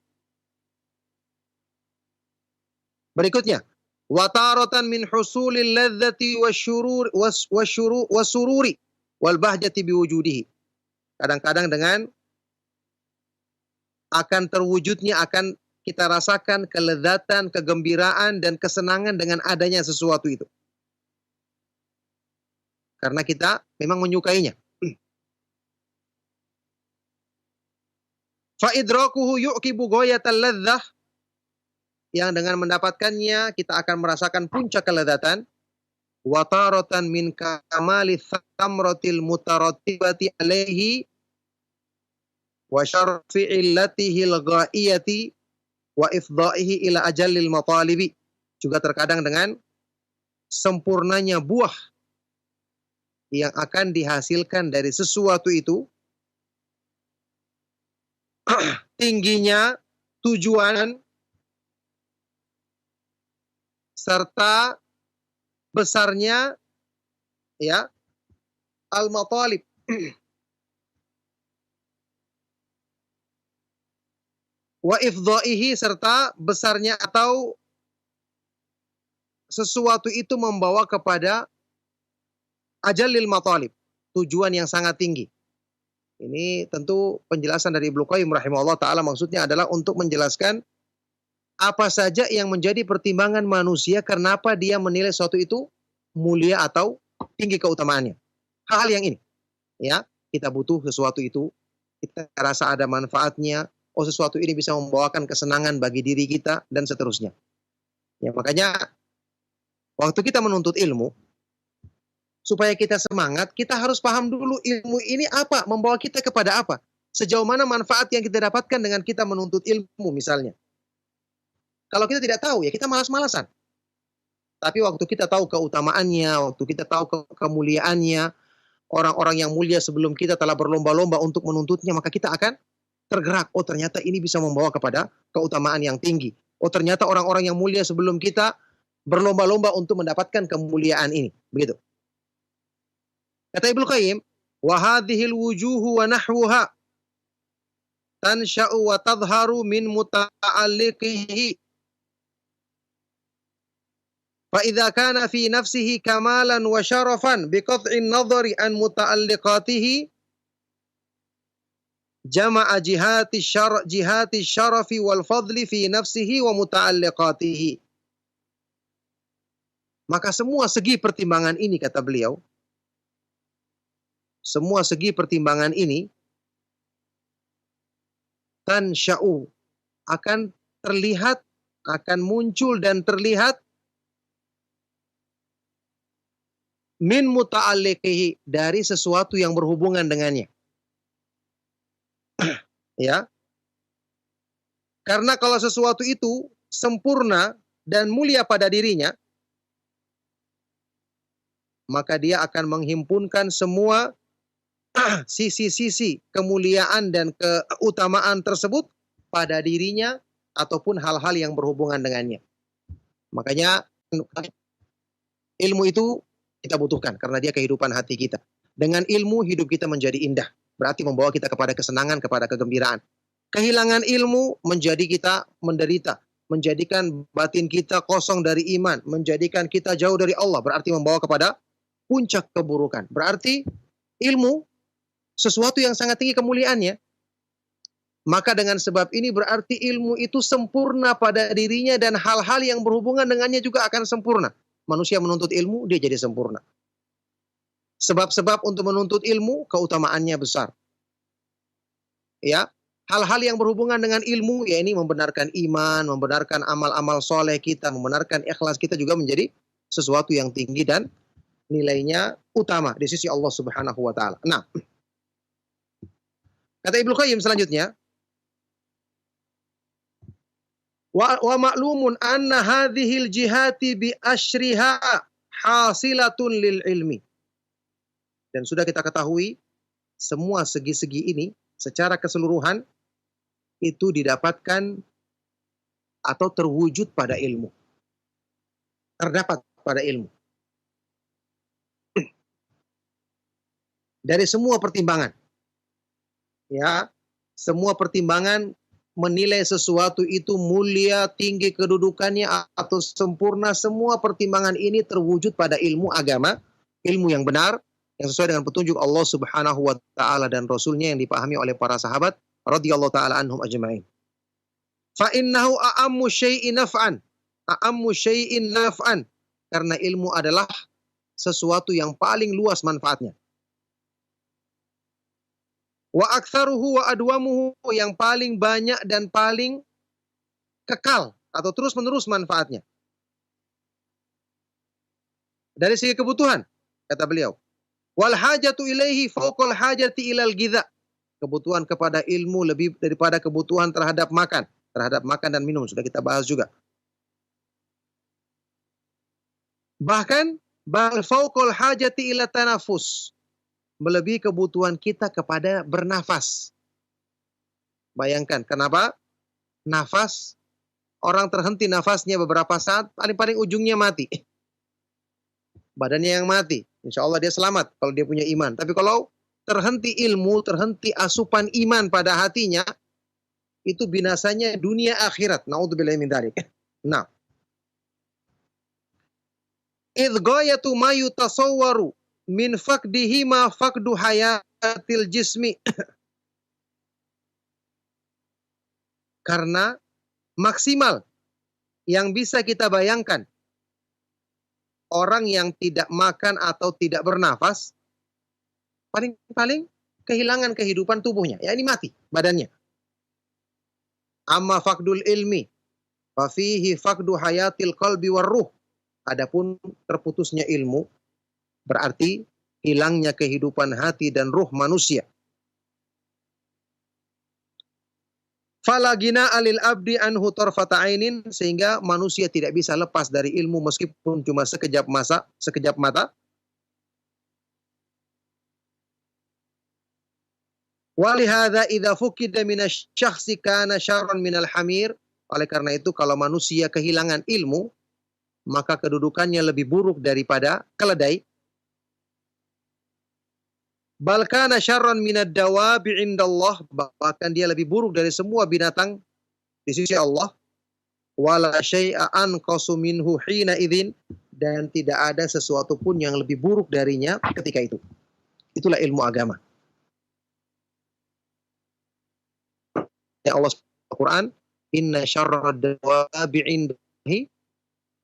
Berikutnya, wataratan min husulil ladzati wasururi wal bahjati biwujudihi. Kadang-kadang dengan akan terwujudnya, akan kita rasakan kelezatan, kegembiraan dan kesenangan dengan adanya sesuatu itu. Karena kita memang menyukainya. Fa idrakuhu yu'kibu ghayatal ladzah, yang dengan mendapatkannya kita akan merasakan puncak kelezatan. Wa taratan min kamali thamratil mutarattibati alaihi wa syarfi illatihi al-ghaiyati wa ifdaihi ila ajallil matalibi. Juga terkadang dengan sempurnanya buah yang akan dihasilkan dari sesuatu itu, tingginya tujuan serta besarnya, ya, al-matalib. Wa ifdaihi, serta besarnya atau sesuatu itu membawa kepada ajallil matalib, tujuan yang sangat tinggi. Ini tentu penjelasan dari Ibnu Qayyim rahimahullah ta'ala, maksudnya adalah untuk menjelaskan apa saja yang menjadi pertimbangan manusia kenapa dia menilai sesuatu itu mulia atau tinggi keutamaannya. Hal-hal yang ini, ya, kita butuh sesuatu itu, kita rasa ada manfaatnya, oh sesuatu ini bisa membawakan kesenangan bagi diri kita, dan seterusnya. Ya, makanya waktu kita menuntut ilmu, supaya kita semangat, kita harus paham dulu ilmu ini apa, membawa kita kepada apa. Sejauh mana manfaat yang kita dapatkan dengan kita menuntut ilmu misalnya. Kalau kita tidak tahu, ya kita malas-malasan. Tapi waktu kita tahu keutamaannya, waktu kita tahu kemuliaannya, orang-orang yang mulia sebelum kita telah berlomba-lomba untuk menuntutnya, maka kita akan tergerak. Oh ternyata ini bisa membawa kepada keutamaan yang tinggi. Oh ternyata orang-orang yang mulia sebelum kita berlomba-lomba untuk mendapatkan kemuliaan ini. Begitu. Kata Ibnu Qayyim, wa hadhil wujuhu wa nahwuha tansha'u wa tadharu min muta'alliqihi. Fa idza kana fi nafsihi kamalan wa syarafan bi qat'in nadhari an muta'alliqatihi jama'a jihati syarafi wal fadli fi nafsihi wa muta'alliqatihi. Maka semua segi pertimbangan ini, kata beliau, semua segi pertimbangan ini tansya'u, akan terlihat, akan muncul dan terlihat min muta'alliqihi, dari sesuatu yang berhubungan dengannya. Ya. Karena kalau sesuatu itu sempurna dan mulia pada dirinya, maka dia akan menghimpunkan semua sisi-sisi kemuliaan dan keutamaan tersebut pada dirinya ataupun hal-hal yang berhubungan dengannya. Makanya ilmu itu kita butuhkan karena dia kehidupan hati kita. Dengan ilmu hidup kita menjadi indah. Berarti membawa kita kepada kesenangan, kepada kegembiraan. Kehilangan ilmu menjadi kita menderita. Menjadikan batin kita kosong dari iman. Menjadikan kita jauh dari Allah. Berarti membawa kepada puncak keburukan. Berarti ilmu sesuatu yang sangat tinggi kemuliaannya. Maka dengan sebab ini berarti ilmu itu sempurna pada dirinya dan hal-hal yang berhubungan dengannya juga akan sempurna. Manusia menuntut ilmu, dia jadi sempurna. Sebab-sebab untuk menuntut ilmu, keutamaannya besar. Ya, hal-hal yang berhubungan dengan ilmu, ya ini membenarkan iman, membenarkan amal-amal soleh kita, membenarkan ikhlas kita juga menjadi sesuatu yang tinggi dan nilainya utama di sisi Allah Subhanahu wa Ta'ala. Nah, kata Ibnu Qayyim selanjutnya, wa ma'lumun anna hadhil jihati bi asyriha hasilatun lil ilmi. Dan sudah kita ketahui, semua segi-segi ini secara keseluruhan itu didapatkan atau terwujud pada ilmu. Terdapat pada ilmu. Dari semua pertimbangan. Ya, semua pertimbangan menilai sesuatu itu mulia, tinggi kedudukannya atau sempurna, semua pertimbangan ini terwujud pada ilmu agama, ilmu yang benar, yang sesuai dengan petunjuk Allah Subhanahu wa Ta'ala dan Rasulnya yang dipahami oleh para sahabat radhiyallahu ta'ala anhum ajma'in. Fa innahu a'ammu syai'in naf'an. A'ammu syai'in naf'an. Karena ilmu adalah sesuatu yang paling luas manfaatnya. Wa aktsaruhu wa adwamuhu, yang paling banyak dan paling kekal atau terus-menerus manfaatnya. Dari segi kebutuhan, kata beliau, wal hajatu ilaihi fawqal hajati ilal gidha. Kebutuhan kepada ilmu lebih daripada kebutuhan terhadap makan dan minum, sudah kita bahas juga. Bahkan bal fawqal hajati ila tanafus, melebihi kebutuhan kita kepada bernafas. Bayangkan, kenapa? Nafas, orang terhenti nafasnya beberapa saat, paling-paling ujungnya mati. Badannya yang mati. Insya Allah dia selamat kalau dia punya iman. Tapi kalau terhenti ilmu, terhenti asupan iman pada hatinya, itu binasanya dunia akhirat. Na'udzubillahi min dzalik. Nah. Idh ghayatu ma yutasawwaru min faqdihi ma faqdu hayatil jismi. Karena maksimal yang bisa kita bayangkan orang yang tidak makan atau tidak bernafas, paling-paling kehilangan kehidupan tubuhnya. Ya ini mati badannya. Amma faqdul ilmi fa fihi faqdu hayatil qalbi war ruh. Adapun terputusnya ilmu berarti hilangnya kehidupan hati dan ruh manusia. Fala gina alil abdi anhu tarfata ainin, sehingga manusia tidak bisa lepas dari ilmu meskipun cuma sekejap mata. Walihada idza fukida minasy-syakhsi kana syarran minal hamir. Oleh karena itu kalau manusia kehilangan ilmu, maka kedudukannya lebih buruk daripada keledai. Bal kana syarran minad dawabi indallah, bahkan dia lebih buruk dari semua binatang di sisi Allah. Wala syai'a anqasu minhu hina idzin, dan tidak ada sesuatu pun yang lebih buruk darinya ketika itu. Itulah ilmu agama. Ya Allah Al-Quran, inna syarrad dawabi indallahi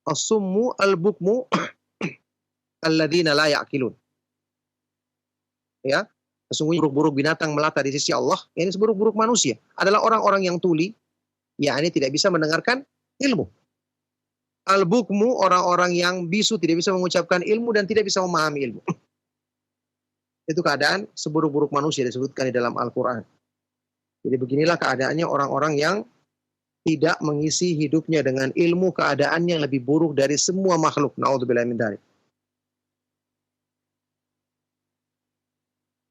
as-summu al-bukmu alladzina la ya'qilun. Ya, sesungguhnya buruk-buruk binatang melata di sisi Allah, ini seburuk-buruk manusia adalah orang-orang yang tuli, yakni tidak bisa mendengarkan ilmu. Al-bukmu, orang-orang yang bisu, tidak bisa mengucapkan ilmu dan tidak bisa memahami ilmu. Itu keadaan seburuk-buruk manusia disebutkan di dalam Al-Quran. Jadi beginilah keadaannya orang-orang yang tidak mengisi hidupnya dengan ilmu, keadaannya lebih buruk dari semua makhluk. Na'udzubillah min dzalik.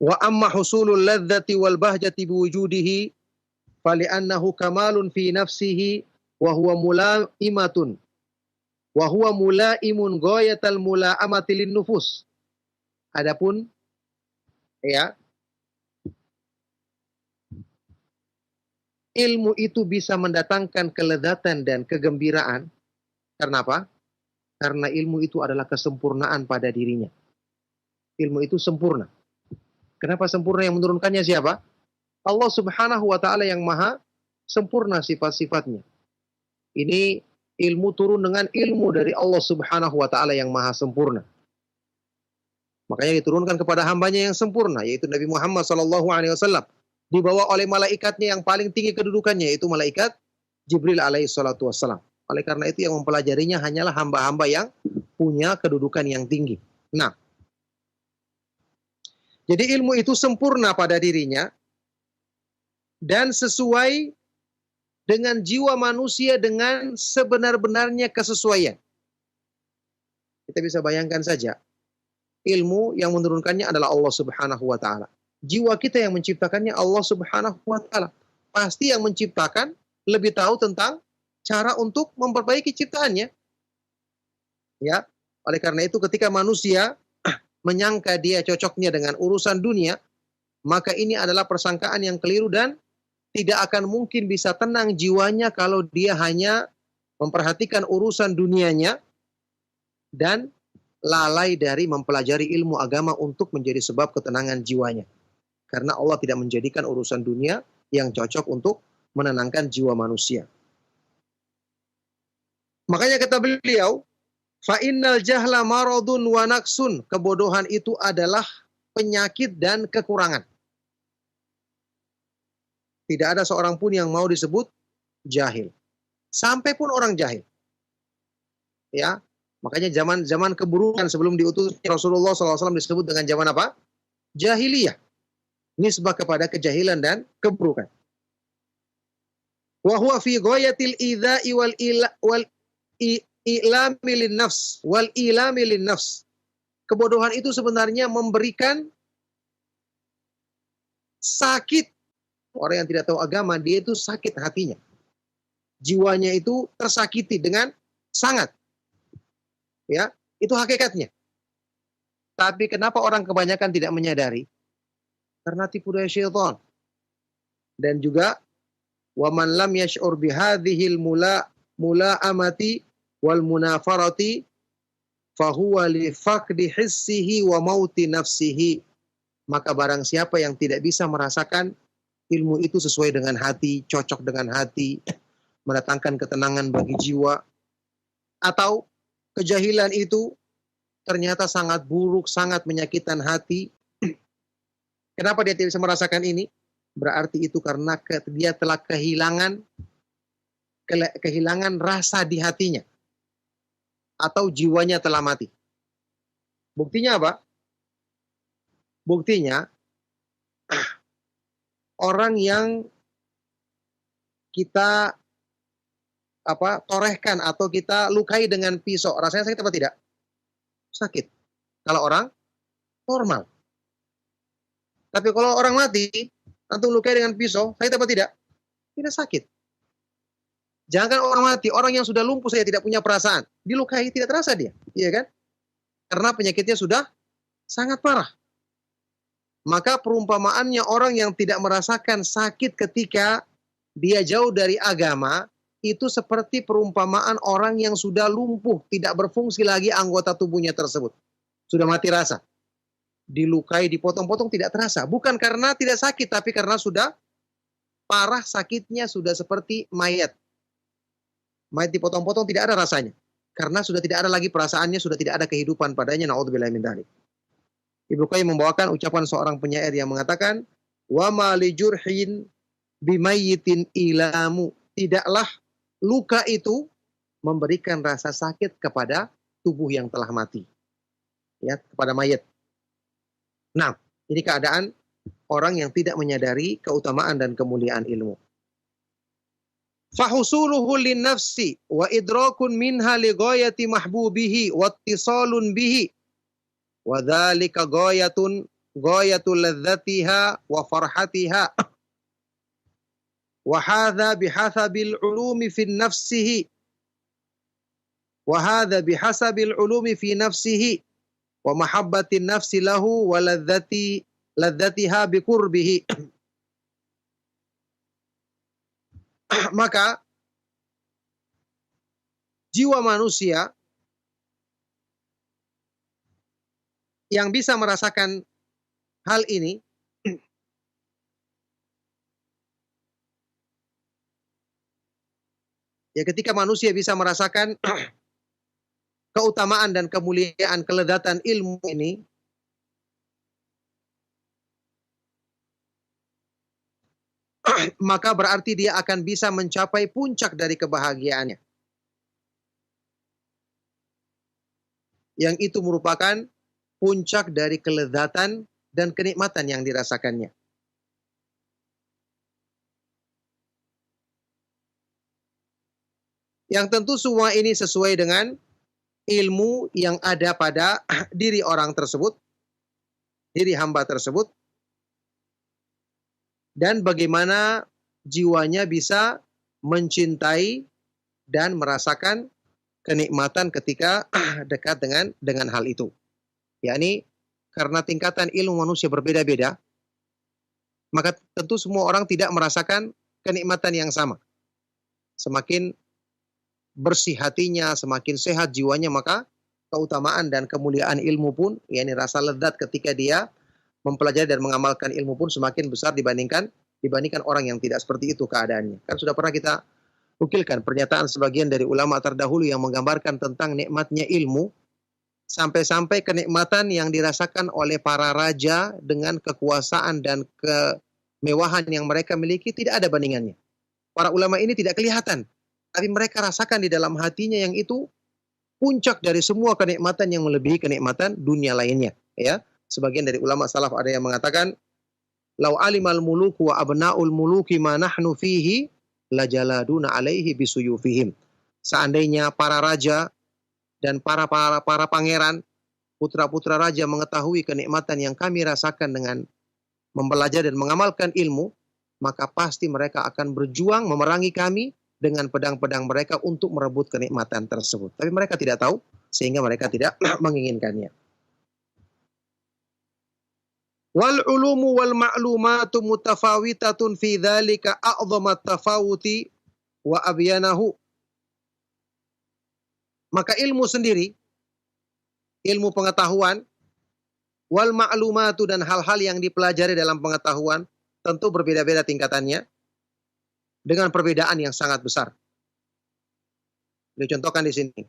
Wa amma husulul ladzati wal bahjati biwujudihi fali'annahu kamalun fi nafsihi wa huwa mulaimatun wa huwa mulaimun ghayatal mula'amati lin nufus. Adapun ya, ilmu itu bisa mendatangkan kelezatan dan kegembiraan. Karena apa? Karena ilmu itu adalah kesempurnaan pada dirinya. Ilmu itu sempurna. Kenapa sempurna? Yang menurunkannya siapa? Allah Subhanahu wa ta'ala yang maha sempurna sifat-sifatnya. Ini ilmu turun dengan ilmu dari Allah Subhanahu wa ta'ala yang maha sempurna. Makanya diturunkan kepada hambanya yang sempurna, yaitu Nabi Muhammad SAW. Dibawa oleh malaikatnya yang paling tinggi kedudukannya, yaitu malaikat Jibril alaihi salatu wassalam. Oleh karena itu yang mempelajarinya hanyalah hamba-hamba yang punya kedudukan yang tinggi. Nah, jadi ilmu itu sempurna pada dirinya dan sesuai dengan jiwa manusia dengan sebenar-benarnya kesesuaian. Kita bisa bayangkan saja, ilmu yang menurunkannya adalah Allah Subhanahu wa ta'ala. Jiwa kita yang menciptakannya Allah Subhanahu wa ta'ala. Pasti yang menciptakan lebih tahu tentang cara untuk memperbaiki ciptaannya. Ya, oleh karena itu ketika manusia menyangka dia cocoknya dengan urusan dunia, maka ini adalah persangkaan yang keliru dan tidak akan mungkin bisa tenang jiwanya kalau dia hanya memperhatikan urusan dunianya dan lalai dari mempelajari ilmu agama untuk menjadi sebab ketenangan jiwanya. Karena Allah tidak menjadikan urusan dunia yang cocok untuk menenangkan jiwa manusia. Makanya kata beliau, fa innal jahla maradun wa naqsun, kebodohan itu adalah penyakit dan kekurangan. Tidak ada seorang pun yang mau disebut jahil. Sampai pun orang jahil. Ya, makanya zaman keburukan sebelum diutus Rasulullah SAW disebut dengan zaman apa? Jahiliyah. Nisbah kepada kejahilan dan keburukan. Wa huwa fi ghayatil idza'i wal ilami lin nafs wal ilami lin nafs. Kebodohan itu sebenarnya memberikan sakit. Orang yang tidak tahu agama, dia itu sakit hatinya. Jiwanya itu tersakiti dengan sangat. Ya, itu hakikatnya. Tapi kenapa orang kebanyakan tidak menyadari? Karena tipu daya syaitan. Dan juga wa man lam yash'ur bihadhil mula'amati wal munafarati fahuwa li faqdi hissihi wa mauti nafsihi. Maka barang siapa yang tidak bisa merasakan ilmu itu sesuai dengan hati, cocok dengan hati, mendatangkan ketenangan bagi jiwa, atau kejahilan itu ternyata sangat buruk, sangat menyakitkan hati. Kenapa dia tidak bisa merasakan ini? Berarti itu karena dia telah kehilangan rasa di hatinya. Atau jiwanya telah mati. Buktinya apa? Buktinya, orang yang kita torehkan atau kita lukai dengan pisau, rasanya sakit apa tidak? Sakit. Kalau orang normal. Tapi kalau orang mati, antum lukai dengan pisau, sakit apa tidak? Tidak sakit. Jangan orang mati, orang yang sudah lumpuh saja tidak punya perasaan, dilukai tidak terasa dia, iya kan? Karena penyakitnya sudah sangat parah. Maka perumpamaannya orang yang tidak merasakan sakit ketika dia jauh dari agama, itu seperti perumpamaan orang yang sudah lumpuh, tidak berfungsi lagi anggota tubuhnya tersebut. Sudah mati rasa. Dilukai, dipotong-potong tidak terasa. Bukan karena tidak sakit, tapi karena sudah parah sakitnya, sudah seperti mayat. Mayat dipotong-potong tidak ada rasanya. Karena sudah tidak ada lagi perasaannya, sudah tidak ada kehidupan padanya. Na'udzubillah min dzalik. Ibnu Qayyim membawakan ucapan seorang penyair yang mengatakan, wa ma li jurhin bimayyitin ilamu. Tidaklah luka itu memberikan rasa sakit kepada tubuh yang telah mati. Ya, kepada mayat. Nah, ini keadaan orang yang tidak menyadari keutamaan dan kemuliaan ilmu. Fahusuluhu linnafsi wa idrakun minha li ghayati mahbubihi wa ittisalun bihi. Wa dzalika ghayatul ladzatiha wa farhatiha. Wa hadza bihasabil ulumi fi nafsihi. Wa hadza bihasabil ulumi fi nafsihi wa mahabbatin nafsi lahu wa ladzatiha biqurbihi. Maka jiwa manusia yang bisa merasakan hal ini ya, ketika manusia bisa merasakan keutamaan dan kemuliaan, kelezatan ilmu ini, maka berarti dia akan bisa mencapai puncak dari kebahagiaannya. Yang itu merupakan puncak dari kelezatan dan kenikmatan yang dirasakannya. Yang tentu semua ini sesuai dengan ilmu yang ada pada diri orang tersebut, diri hamba tersebut, dan bagaimana jiwanya bisa mencintai dan merasakan kenikmatan ketika dekat dengan hal itu. Yakni karena tingkatan ilmu manusia berbeda-beda, maka tentu semua orang tidak merasakan kenikmatan yang sama. Semakin bersih hatinya, semakin sehat jiwanya, maka keutamaan dan kemuliaan ilmu pun, yakni rasa lezat ketika dia mempelajari dan mengamalkan ilmu pun semakin besar dibandingkan orang yang tidak seperti itu keadaannya. Kan sudah pernah kita ukilkan pernyataan sebagian dari ulama terdahulu yang menggambarkan tentang nikmatnya ilmu, sampai-sampai kenikmatan yang dirasakan oleh para raja dengan kekuasaan dan kemewahan yang mereka miliki tidak ada bandingannya. Para ulama ini tidak kelihatan, tapi mereka rasakan di dalam hatinya yang itu puncak dari semua kenikmatan yang melebihi kenikmatan dunia lainnya. Ya, sebagian dari ulama salaf ada yang mengatakan, "Lau alimal muluku wa abnaul muluki ma nahnu fihi lajaladuna alaihi bisuyufihim." Seandainya para raja dan para pangeran, putra-putra raja mengetahui kenikmatan yang kami rasakan dengan mempelajari dan mengamalkan ilmu, maka pasti mereka akan berjuang memerangi kami dengan pedang-pedang mereka untuk merebut kenikmatan tersebut. Tapi mereka tidak tahu, sehingga mereka tidak menginginkannya. Wal ulumu wal ma'lumatu mutafawitatun fi dzalika a'dhamat tafawuti wa abyanahu. Maka ilmu sendiri, ilmu pengetahuan, wal ma'lumatu dan hal-hal yang dipelajari dalam pengetahuan tentu berbeda-beda tingkatannya dengan perbedaan yang sangat besar. Dicontohkan di sini.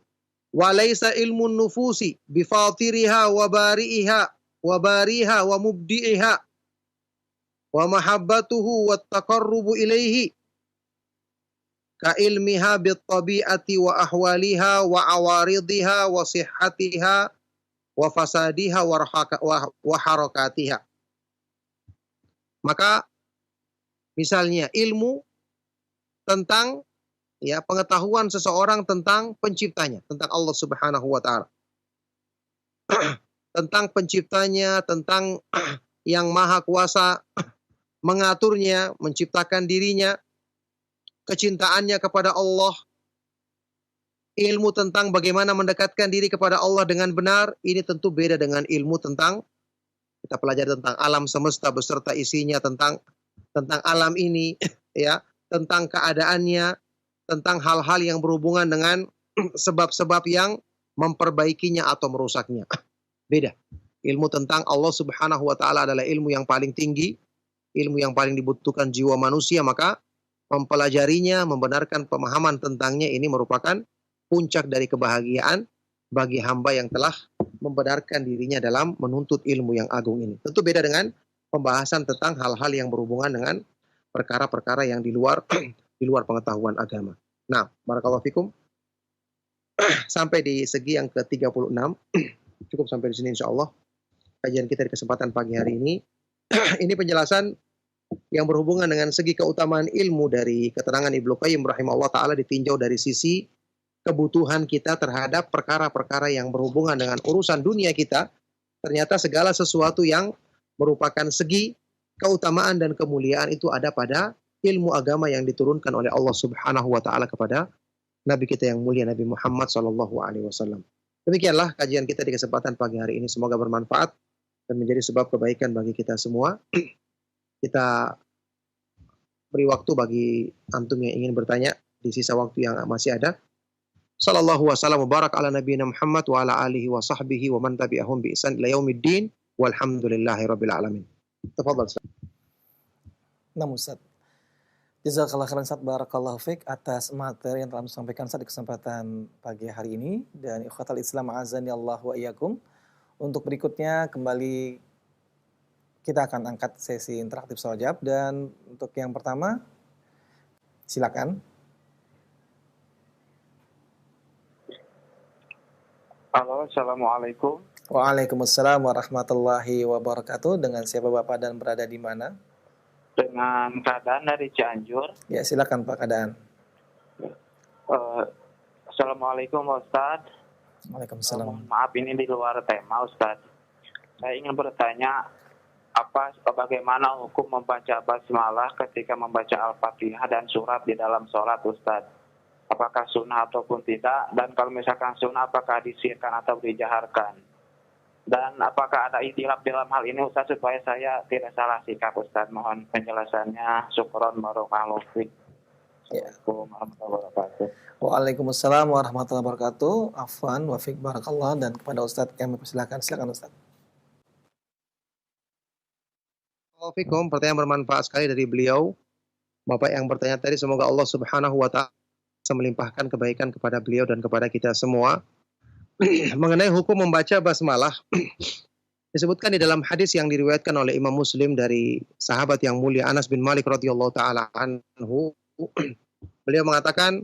Walaysa ilmun nufusi bifatiriha wa bari'iha wa bariha wa mubdi'iha wa mahabbatuhu wa taqarrubu ilaihi ka ilmiha bit tabi'ati wa ahwaliha wa awaridha wa sihhatiha wa fasadiha wa harakatiha. Maka misalnya ilmu tentang pengetahuan seseorang tentang penciptanya, tentang Allah Subhanahu wa taala. Tentang penciptanya, tentang yang maha kuasa mengaturnya, menciptakan dirinya, kecintaannya kepada Allah, ilmu tentang bagaimana mendekatkan diri kepada Allah dengan benar, ini tentu beda dengan ilmu tentang Kita pelajari tentang alam semesta beserta isinya, tentang alam ini, ya, tentang keadaannya, tentang hal-hal yang berhubungan dengan sebab-sebab yang memperbaikinya atau merusaknya. Beda. Ilmu tentang Allah Subhanahu wa taala adalah ilmu yang paling tinggi, ilmu yang paling dibutuhkan jiwa manusia, maka mempelajarinya, membenarkan pemahaman tentangnya ini merupakan puncak dari kebahagiaan bagi hamba yang telah membenarkan dirinya dalam menuntut ilmu yang agung ini. Tentu beda dengan pembahasan tentang hal-hal yang berhubungan dengan perkara-perkara yang di luar di luar pengetahuan agama. Nah, barakallahu fikum. Sampai di segi yang ke-36. Cukup sampai di sini insyaallah kajian kita di kesempatan pagi hari ini. Ini penjelasan yang berhubungan dengan segi keutamaan ilmu dari keterangan Ibnu Qayyim rahimahullah taala ditinjau dari sisi kebutuhan kita terhadap perkara-perkara yang berhubungan dengan urusan dunia kita. Ternyata segala sesuatu yang merupakan segi keutamaan dan kemuliaan itu ada pada ilmu agama yang diturunkan oleh Allah Subhanahu wa taala kepada Nabi kita yang mulia Nabi Muhammad sallallahu alaihi wasallam. Demikianlah kajian kita di kesempatan pagi hari ini, semoga bermanfaat dan menjadi sebab kebaikan bagi kita semua. Kita beri waktu bagi antum yang ingin bertanya di sisa waktu yang masih ada. Sallallahu wasallam barak ala nabiyina Muhammad wa ala alihi wa sahbihi wa man tabi'ahum bi ihsan ila yaumiddin walhamdulillahi rabbil alamin. Tafadhal. Nah, Ustaz. Jazakallah khairan Ustaz, barakallahu fiik atas materi yang telah disampaikan Ustaz di kesempatan pagi hari ini. Dan ikhwatal Islam azani Allah wa iyyakum. Untuk berikutnya kembali kita akan angkat sesi interaktif soal jawab, dan untuk yang pertama silakan. Halo, assalamualaikum. Waalaikumsalam warahmatullahi wabarakatuh. Dengan siapa Bapak dan berada di mana? Dengan Kadaan dari Cianjur. Ya, silakan Pak Kadaan. Assalamualaikum Ustaz. Waalaikumsalam. Maaf ini di luar tema Ustaz. Saya ingin bertanya bagaimana hukum membaca basmalah ketika membaca Al-Fatihah dan surat di dalam sholat Ustaz? Apakah sunnah ataupun tidak? Dan kalau misalkan sunnah, apakah disirkan atau dijaharkan? Dan apakah ada ikhtilaf dalam hal ini Ustaz, supaya saya tidak salah sikap Ustaz? Mohon penjelasannya. Syukron barakallahu fiik. Assalamualaikum warahmatullahi wabarakatuh. Waalaikumsalam warahmatullahi wabarakatuh. Afwan wa fiik barakallah. Dan kepada Ustaz kami persilakan. Silakan Ustaz. Assalamualaikum. Pertanyaan bermanfaat sekali dari beliau. Bapak yang bertanya tadi, semoga Allah Subhanahu wa taala melimpahkan kebaikan kepada beliau dan kepada kita semua. Mengenai hukum membaca basmalah, disebutkan di dalam hadis yang diriwayatkan oleh Imam Muslim dari sahabat yang mulia Anas bin Malik radhiyallahu taala anhu. Beliau mengatakan,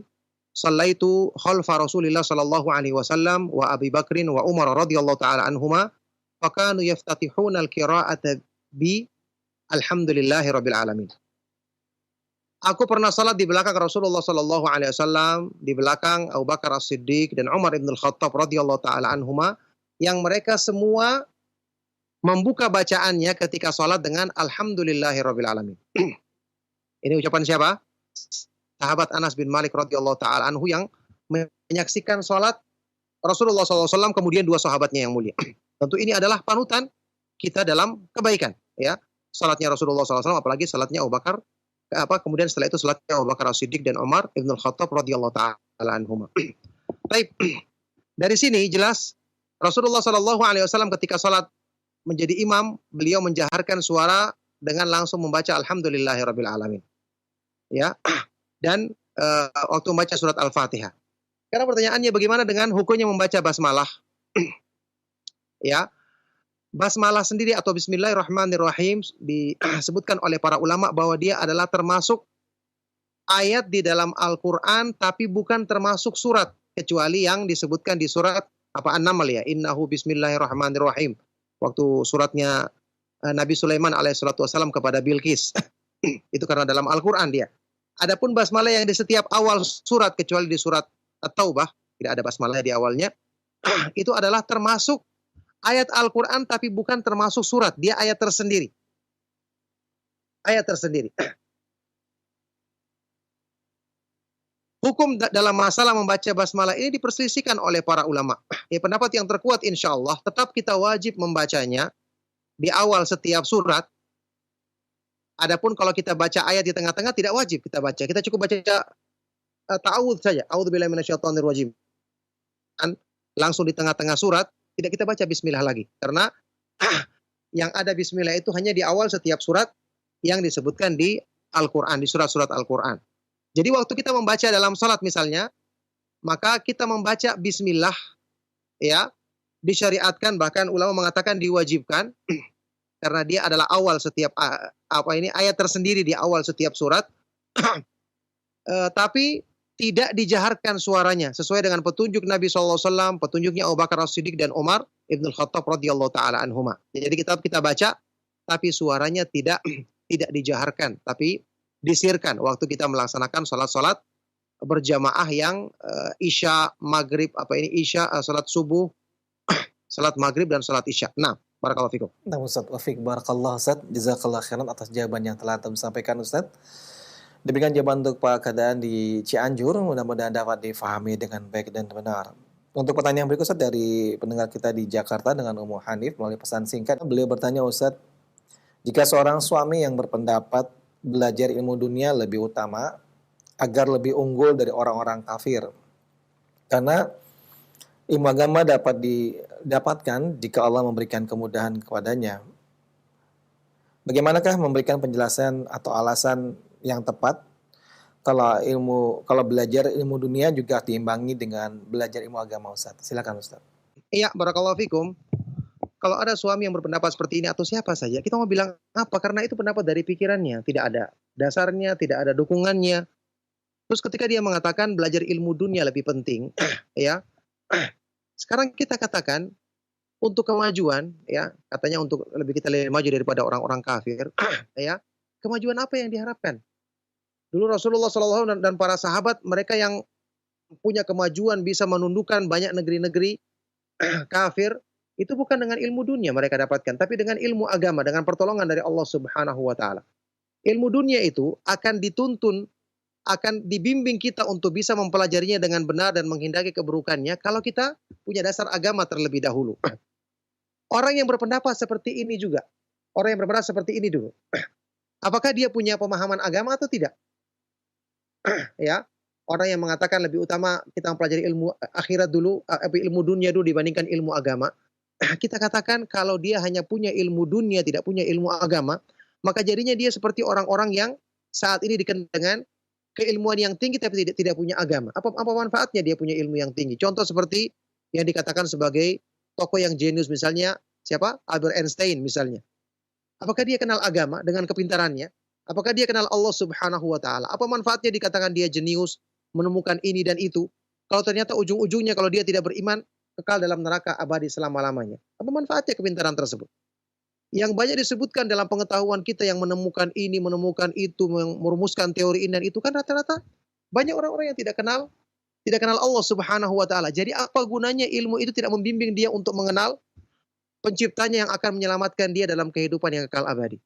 "Shallaitu khalfa Rasulillah sallallahu alaihi wasallam wa Abi Bakrin wa Umar radhiyallahu taala anhuma, fa kanu yaftatihuna al-qira'ata bi alhamdulillahi rabbil alamin." Aku pernah salat di belakang Rasulullah sallallahu alaihi wasallam, di belakang Abu Bakar As-Siddiq dan Umar Ibn Al-Khattab radhiyallahu taala anhuma, yang mereka semua membuka bacaannya ketika salat dengan alhamdulillahirabbil alamin. Ini ucapan siapa? Sahabat Anas bin Malik radhiyallahu taala anhu yang menyaksikan salat Rasulullah sallallahu alaihi wasallam, kemudian dua sahabatnya yang mulia. Tentu ini adalah panutan kita dalam kebaikan, ya. Salatnya Rasulullah sallallahu alaihi wasallam, apalagi salatnya Abu Bakar, kemudian setelah itu salatnya Abu Bakar As-Siddiq dan Umar Ibn Al-Khattab radhiyallahu taala anhuma. Baik. Dari sini jelas Rasulullah sallallahu alaihi wasallam ketika salat menjadi imam, beliau menjaharkan suara dengan langsung membaca alhamdulillahirabbil alamin. Ya. Dan waktu membaca surat Al-Fatihah. Sekarang pertanyaannya, bagaimana dengan hukumnya membaca basmalah? Ya. Basmalah sendiri atau bismillahirrahmanirrahim disebutkan oleh para ulama bahwa dia adalah termasuk ayat di dalam Al-Quran, tapi bukan termasuk surat, kecuali yang disebutkan di surat An-Naml, ya, innahu bismillahirrahmanirrahim, waktu suratnya Nabi Sulaiman alaihissalatu wassalam kepada Bilqis. Itu karena dalam Al-Quran dia. Adapun basmalah yang di setiap awal surat, kecuali di surat At-Taubah, tidak ada basmalah di awalnya, itu adalah termasuk ayat Al-Quran, tapi bukan termasuk surat. Dia ayat tersendiri. Ayat tersendiri. Hukum dalam masalah membaca basmalah ini diperselisihkan oleh para ulama. Ya, pendapat yang terkuat insya Allah, tetap kita wajib membacanya di awal setiap surat. Adapun kalau kita baca ayat di tengah-tengah tidak wajib kita baca. Kita cukup baca ta'awudz saja. A'udzubillahi minasyaitonirrajim. Langsung di tengah-tengah surat tidak kita baca bismillah lagi. Karena yang ada bismillah itu hanya di awal setiap surat yang disebutkan di Al-Qur'an, di surat-surat Al-Qur'an. Jadi waktu kita membaca dalam salat misalnya, maka kita membaca bismillah ya, disyariatkan, bahkan ulama mengatakan diwajibkan karena dia adalah awal setiap ayat tersendiri di awal setiap surat. Tapi tidak dijaharkan suaranya sesuai dengan petunjuk Nabi SAW, petunjuknya Abu Bakar As-Siddiq dan Umar Ibn Khattab radhiyallahu taala anhuma. Jadi kita baca tapi suaranya tidak dijaharkan, tapi disirkan waktu kita melaksanakan salat berjamaah yang isya, maghrib, salat subuh, salat maghrib dan salat isya. Nah, barakallahu fikum. Nah, Ustaz, wafik barakallah Ustaz, jazakallah khairan atas jawaban yang telah Anda sampaikan Ustaz. Demikian jawaban untuk Pak Keadaan di Cianjur, mudah-mudahan dapat difahami dengan baik dan benar. Untuk pertanyaan berikut Ustaz dari pendengar kita di Jakarta dengan Ummu Hanif melalui pesan singkat, beliau bertanya Ustaz, jika seorang suami yang berpendapat belajar ilmu dunia lebih utama agar lebih unggul dari orang-orang kafir, karena ilmu agama dapat didapatkan jika Allah memberikan kemudahan kepadanya, bagaimanakah memberikan penjelasan atau alasan yang tepat kalau belajar ilmu dunia juga diimbangi dengan belajar ilmu agama Ustaz? Silakan Ustaz. Iya, barakallahu fikum. Kalau ada suami yang berpendapat seperti ini atau siapa saja, kita mau bilang apa? Karena itu pendapat dari pikirannya, tidak ada dasarnya, tidak ada dukungannya. Terus ketika dia mengatakan belajar ilmu dunia lebih penting, ya. Sekarang kita katakan untuk kemajuan, ya, katanya untuk kita lebih maju daripada orang-orang kafir, ya. Kemajuan apa yang diharapkan? Dulu Rasulullah SAW dan para sahabat, mereka yang punya kemajuan bisa menundukkan banyak negeri-negeri kafir, itu bukan dengan ilmu dunia mereka dapatkan, tapi dengan ilmu agama, dengan pertolongan dari Allah Subhanahu wa taala. Ilmu dunia itu akan dituntun, akan dibimbing kita untuk bisa mempelajarinya dengan benar dan menghindari keburukannya kalau kita punya dasar agama terlebih dahulu. Orang yang berpendapat seperti ini juga, orang yang berpendapat seperti ini dulu, apakah dia punya pemahaman agama atau tidak? Ya, orang yang mengatakan lebih utama kita mempelajari ilmu akhirat dulu, ilmu dunia dulu dibandingkan ilmu agama. Kita katakan kalau dia hanya punya ilmu dunia, tidak punya ilmu agama, maka jadinya dia seperti orang-orang yang saat ini dikenal dengan keilmuan yang tinggi tapi tidak punya agama. Apa manfaatnya dia punya ilmu yang tinggi? Contoh seperti yang dikatakan sebagai tokoh yang jenius misalnya, siapa? Albert Einstein misalnya. Apakah dia kenal agama dengan kepintarannya? Apakah dia kenal Allah Subhanahu wa taala? Apa manfaatnya dikatakan dia jenius, menemukan ini dan itu, kalau ternyata ujung-ujungnya kalau dia tidak beriman, kekal dalam neraka abadi selama-lamanya? Apa manfaatnya kepintaran tersebut? Yang banyak disebutkan dalam pengetahuan kita yang menemukan ini, menemukan itu, merumuskan teori ini dan itu, kan rata-rata banyak orang-orang yang tidak kenal Allah Subhanahu wa taala. Jadi apa gunanya ilmu itu tidak membimbing dia untuk mengenal penciptanya yang akan menyelamatkan dia dalam kehidupan yang kekal abadi?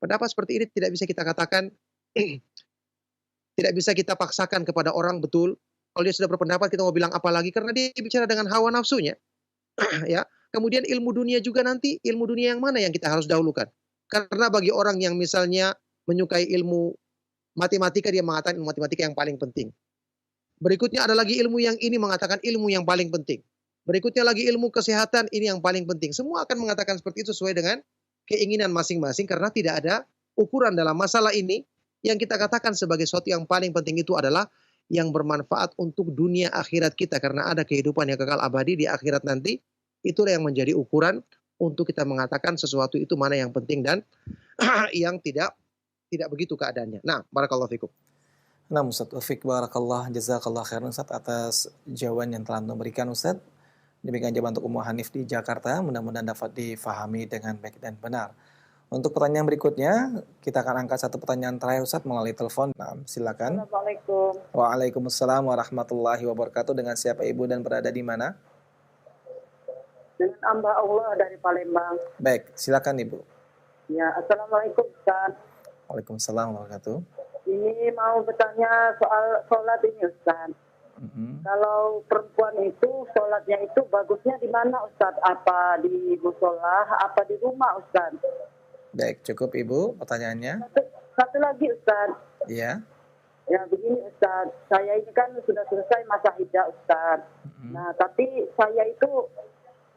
Pendapat seperti ini tidak bisa kita katakan, tidak bisa kita paksakan kepada orang, betul. Kalau dia sudah berpendapat, kita mau bilang apa lagi? Karena dia bicara dengan hawa nafsunya. Ya. Kemudian ilmu dunia juga nanti, ilmu dunia yang mana yang kita harus dahulukan? Karena bagi orang yang misalnya menyukai ilmu matematika, dia mengatakan ilmu matematika yang paling penting. Berikutnya ada lagi ilmu yang ini mengatakan ilmu yang paling penting. Berikutnya lagi ilmu kesehatan, ini yang paling penting. Semua akan mengatakan seperti itu sesuai dengan keinginan masing-masing, karena tidak ada ukuran dalam masalah ini. Yang kita katakan sebagai sesuatu yang paling penting itu adalah yang bermanfaat untuk dunia akhirat kita, karena ada kehidupan yang kekal abadi di akhirat nanti. Itulah yang menjadi ukuran untuk kita mengatakan sesuatu itu mana yang penting dan yang tidak begitu keadaannya. Nah, barakallahu fikum. Nah, Ustaz, wafik barakallah, jazakallah khairan Ustaz atas jawaban yang telah memberikan Ustaz. Demikian jawaban untuk Ummu Hanif di Jakarta, mudah-mudahan dapat difahami dengan baik dan benar. Untuk pertanyaan berikutnya, kita akan angkat satu pertanyaan terakhir Ustaz melalui telepon. Nah, silakan. Assalamualaikum. Waalaikumsalam warahmatullahi wabarakatuh. Dengan siapa Ibu dan berada di mana? Dengan hamba Allah dari Palembang. Baik, silakan Ibu. Ya, Assalamualaikum Ustaz. Waalaikumsalam warahmatullahi wabarakatuh. Ini mau bertanya soal sholat ini Ustaz. Kalau perempuan itu sholatnya itu bagusnya di mana Ustaz? Apa di musola, apa di rumah Ustaz? Baik, cukup Ibu pertanyaannya. Satu lagi Ustaz. Iya. Ya begini Ustaz, saya ini kan sudah selesai masa hijrah Ustaz. Nah tapi saya itu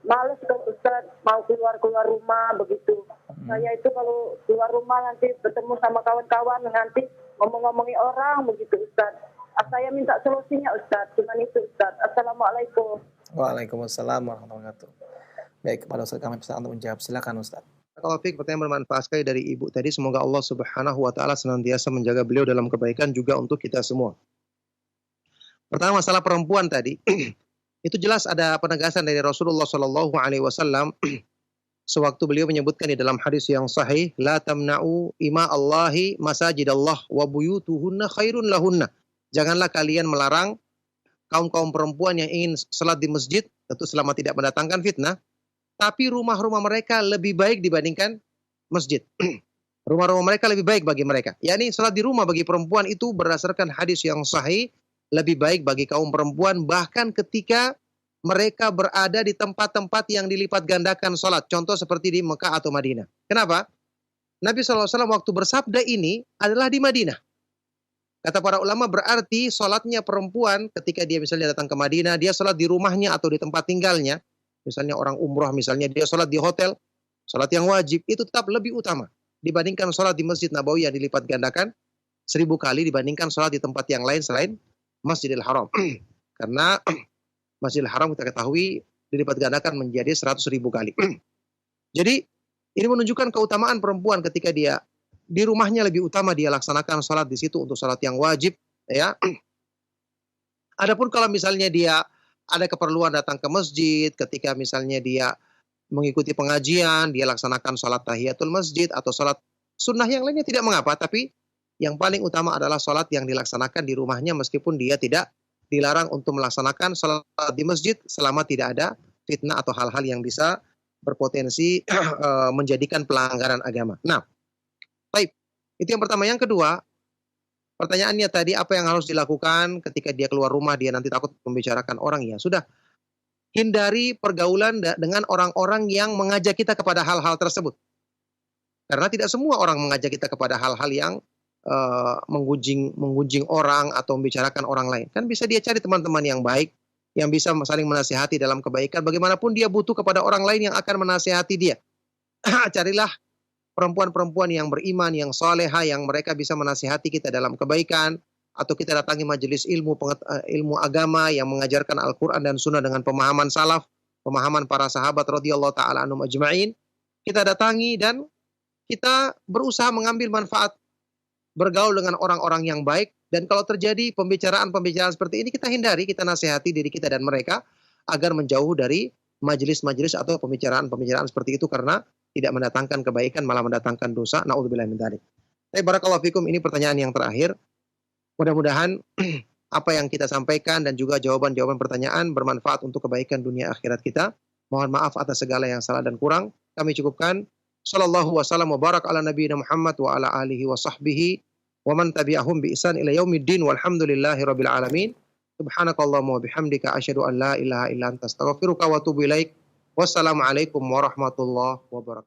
males kalau Ustaz mau keluar rumah begitu. Saya itu kalau keluar rumah nanti bertemu sama kawan-kawan nanti ngomong-ngomongi orang begitu Ustaz. Saya minta solusinya Ustaz, cuman itu Ustaz. Assalamualaikum. Waalaikumsalam warahmatullahi wabarakatuh. Baik, kepada Ustaz kami bisa untuk menjawab. Silakan Ustaz. Kalau pertanyaan bermanfaat sekali dari Ibu tadi, semoga Allah Subhanahu wa taala senantiasa menjaga beliau dalam kebaikan juga untuk kita semua. Pertama masalah perempuan tadi, itu jelas ada penegasan dari Rasulullah Shallallahu alaihi wasallam sewaktu beliau menyebutkan di dalam hadis yang sahih, la tamna'u ima Allahi masajidallah wa buyutuhunna khairun lahunna. Janganlah kalian melarang kaum-kaum perempuan yang ingin salat di masjid, tentu selama tidak mendatangkan fitnah, tapi rumah-rumah mereka lebih baik dibandingkan masjid. Rumah-rumah mereka lebih baik bagi mereka. Yakni salat di rumah bagi perempuan itu berdasarkan hadis yang sahih lebih baik bagi kaum perempuan bahkan ketika mereka berada di tempat-tempat yang dilipat gandakan salat. Contoh seperti di Mekah atau Madinah. Kenapa? Nabi SAW waktu bersabda ini adalah di Madinah. Kata para ulama berarti salatnya perempuan ketika dia misalnya datang ke Madinah, dia salat di rumahnya atau di tempat tinggalnya. Misalnya orang umroh, misalnya dia sholat di hotel, sholat yang wajib, itu tetap lebih utama dibandingkan sholat di Masjid Nabawi yang dilipat gandakan 1000 kali dibandingkan sholat di tempat yang lain selain Masjidil Haram. Karena Masjidil Haram kita ketahui dilipat gandakan menjadi 100.000 kali. Jadi ini menunjukkan keutamaan perempuan ketika dia di rumahnya lebih utama dia laksanakan sholat di situ untuk sholat yang wajib. Ya. Adapun kalau misalnya dia ada keperluan datang ke masjid, ketika misalnya dia mengikuti pengajian, dia laksanakan sholat tahiyatul masjid atau sholat sunnah yang lainnya tidak mengapa, tapi yang paling utama adalah sholat yang dilaksanakan di rumahnya meskipun dia tidak dilarang untuk melaksanakan sholat di masjid selama tidak ada fitnah atau hal-hal yang bisa berpotensi menjadikan pelanggaran agama. Nah, baik, itu yang pertama. Yang kedua, pertanyaannya tadi apa yang harus dilakukan ketika dia keluar rumah, dia nanti takut membicarakan orang, ya sudah. Hindari pergaulan dengan orang-orang yang mengajak kita kepada hal-hal tersebut. Karena tidak semua orang mengajak kita kepada hal-hal yang menggunjing orang atau membicarakan orang lain. Kan bisa dia cari teman-teman yang baik, yang bisa saling menasihati dalam kebaikan. Bagaimanapun dia butuh kepada orang lain yang akan menasihati dia. Carilah perempuan-perempuan yang beriman, yang soleha, yang mereka bisa menasihati kita dalam kebaikan, atau kita datangi majelis ilmu agama yang mengajarkan Al-Quran dan Sunnah dengan pemahaman salaf, pemahaman para sahabat radhiyallahu ta'ala anhum ajma'in. Kita datangi dan kita berusaha mengambil manfaat, bergaul dengan orang-orang yang baik, dan kalau terjadi pembicaraan-pembicaraan seperti ini, kita hindari, kita nasihati diri kita dan mereka agar menjauh dari majelis-majelis atau pembicaraan-pembicaraan seperti itu karena tidak mendatangkan kebaikan, malah mendatangkan dosa. Na'udzubillah min dzalik. Barakallahu fikum, ini pertanyaan yang terakhir. Mudah-mudahan apa yang kita sampaikan dan juga jawaban-jawaban pertanyaan bermanfaat untuk kebaikan dunia akhirat kita. Mohon maaf atas segala yang salah dan kurang. Kami cukupkan. Sallallahu wasallam wa barak ala nabiyina Muhammad wa ala alihi wa sahbihi wa man tabi'ahum bi ihsan ila yaumiddin walhamdulillahi rabbil alamin. Subhanakallahumma wa bihamdika asyhadu an la ilaha illa anta astaghfiruka wa atubu ilaik. Wassalamualaikum warahmatullahi wabarakatuh.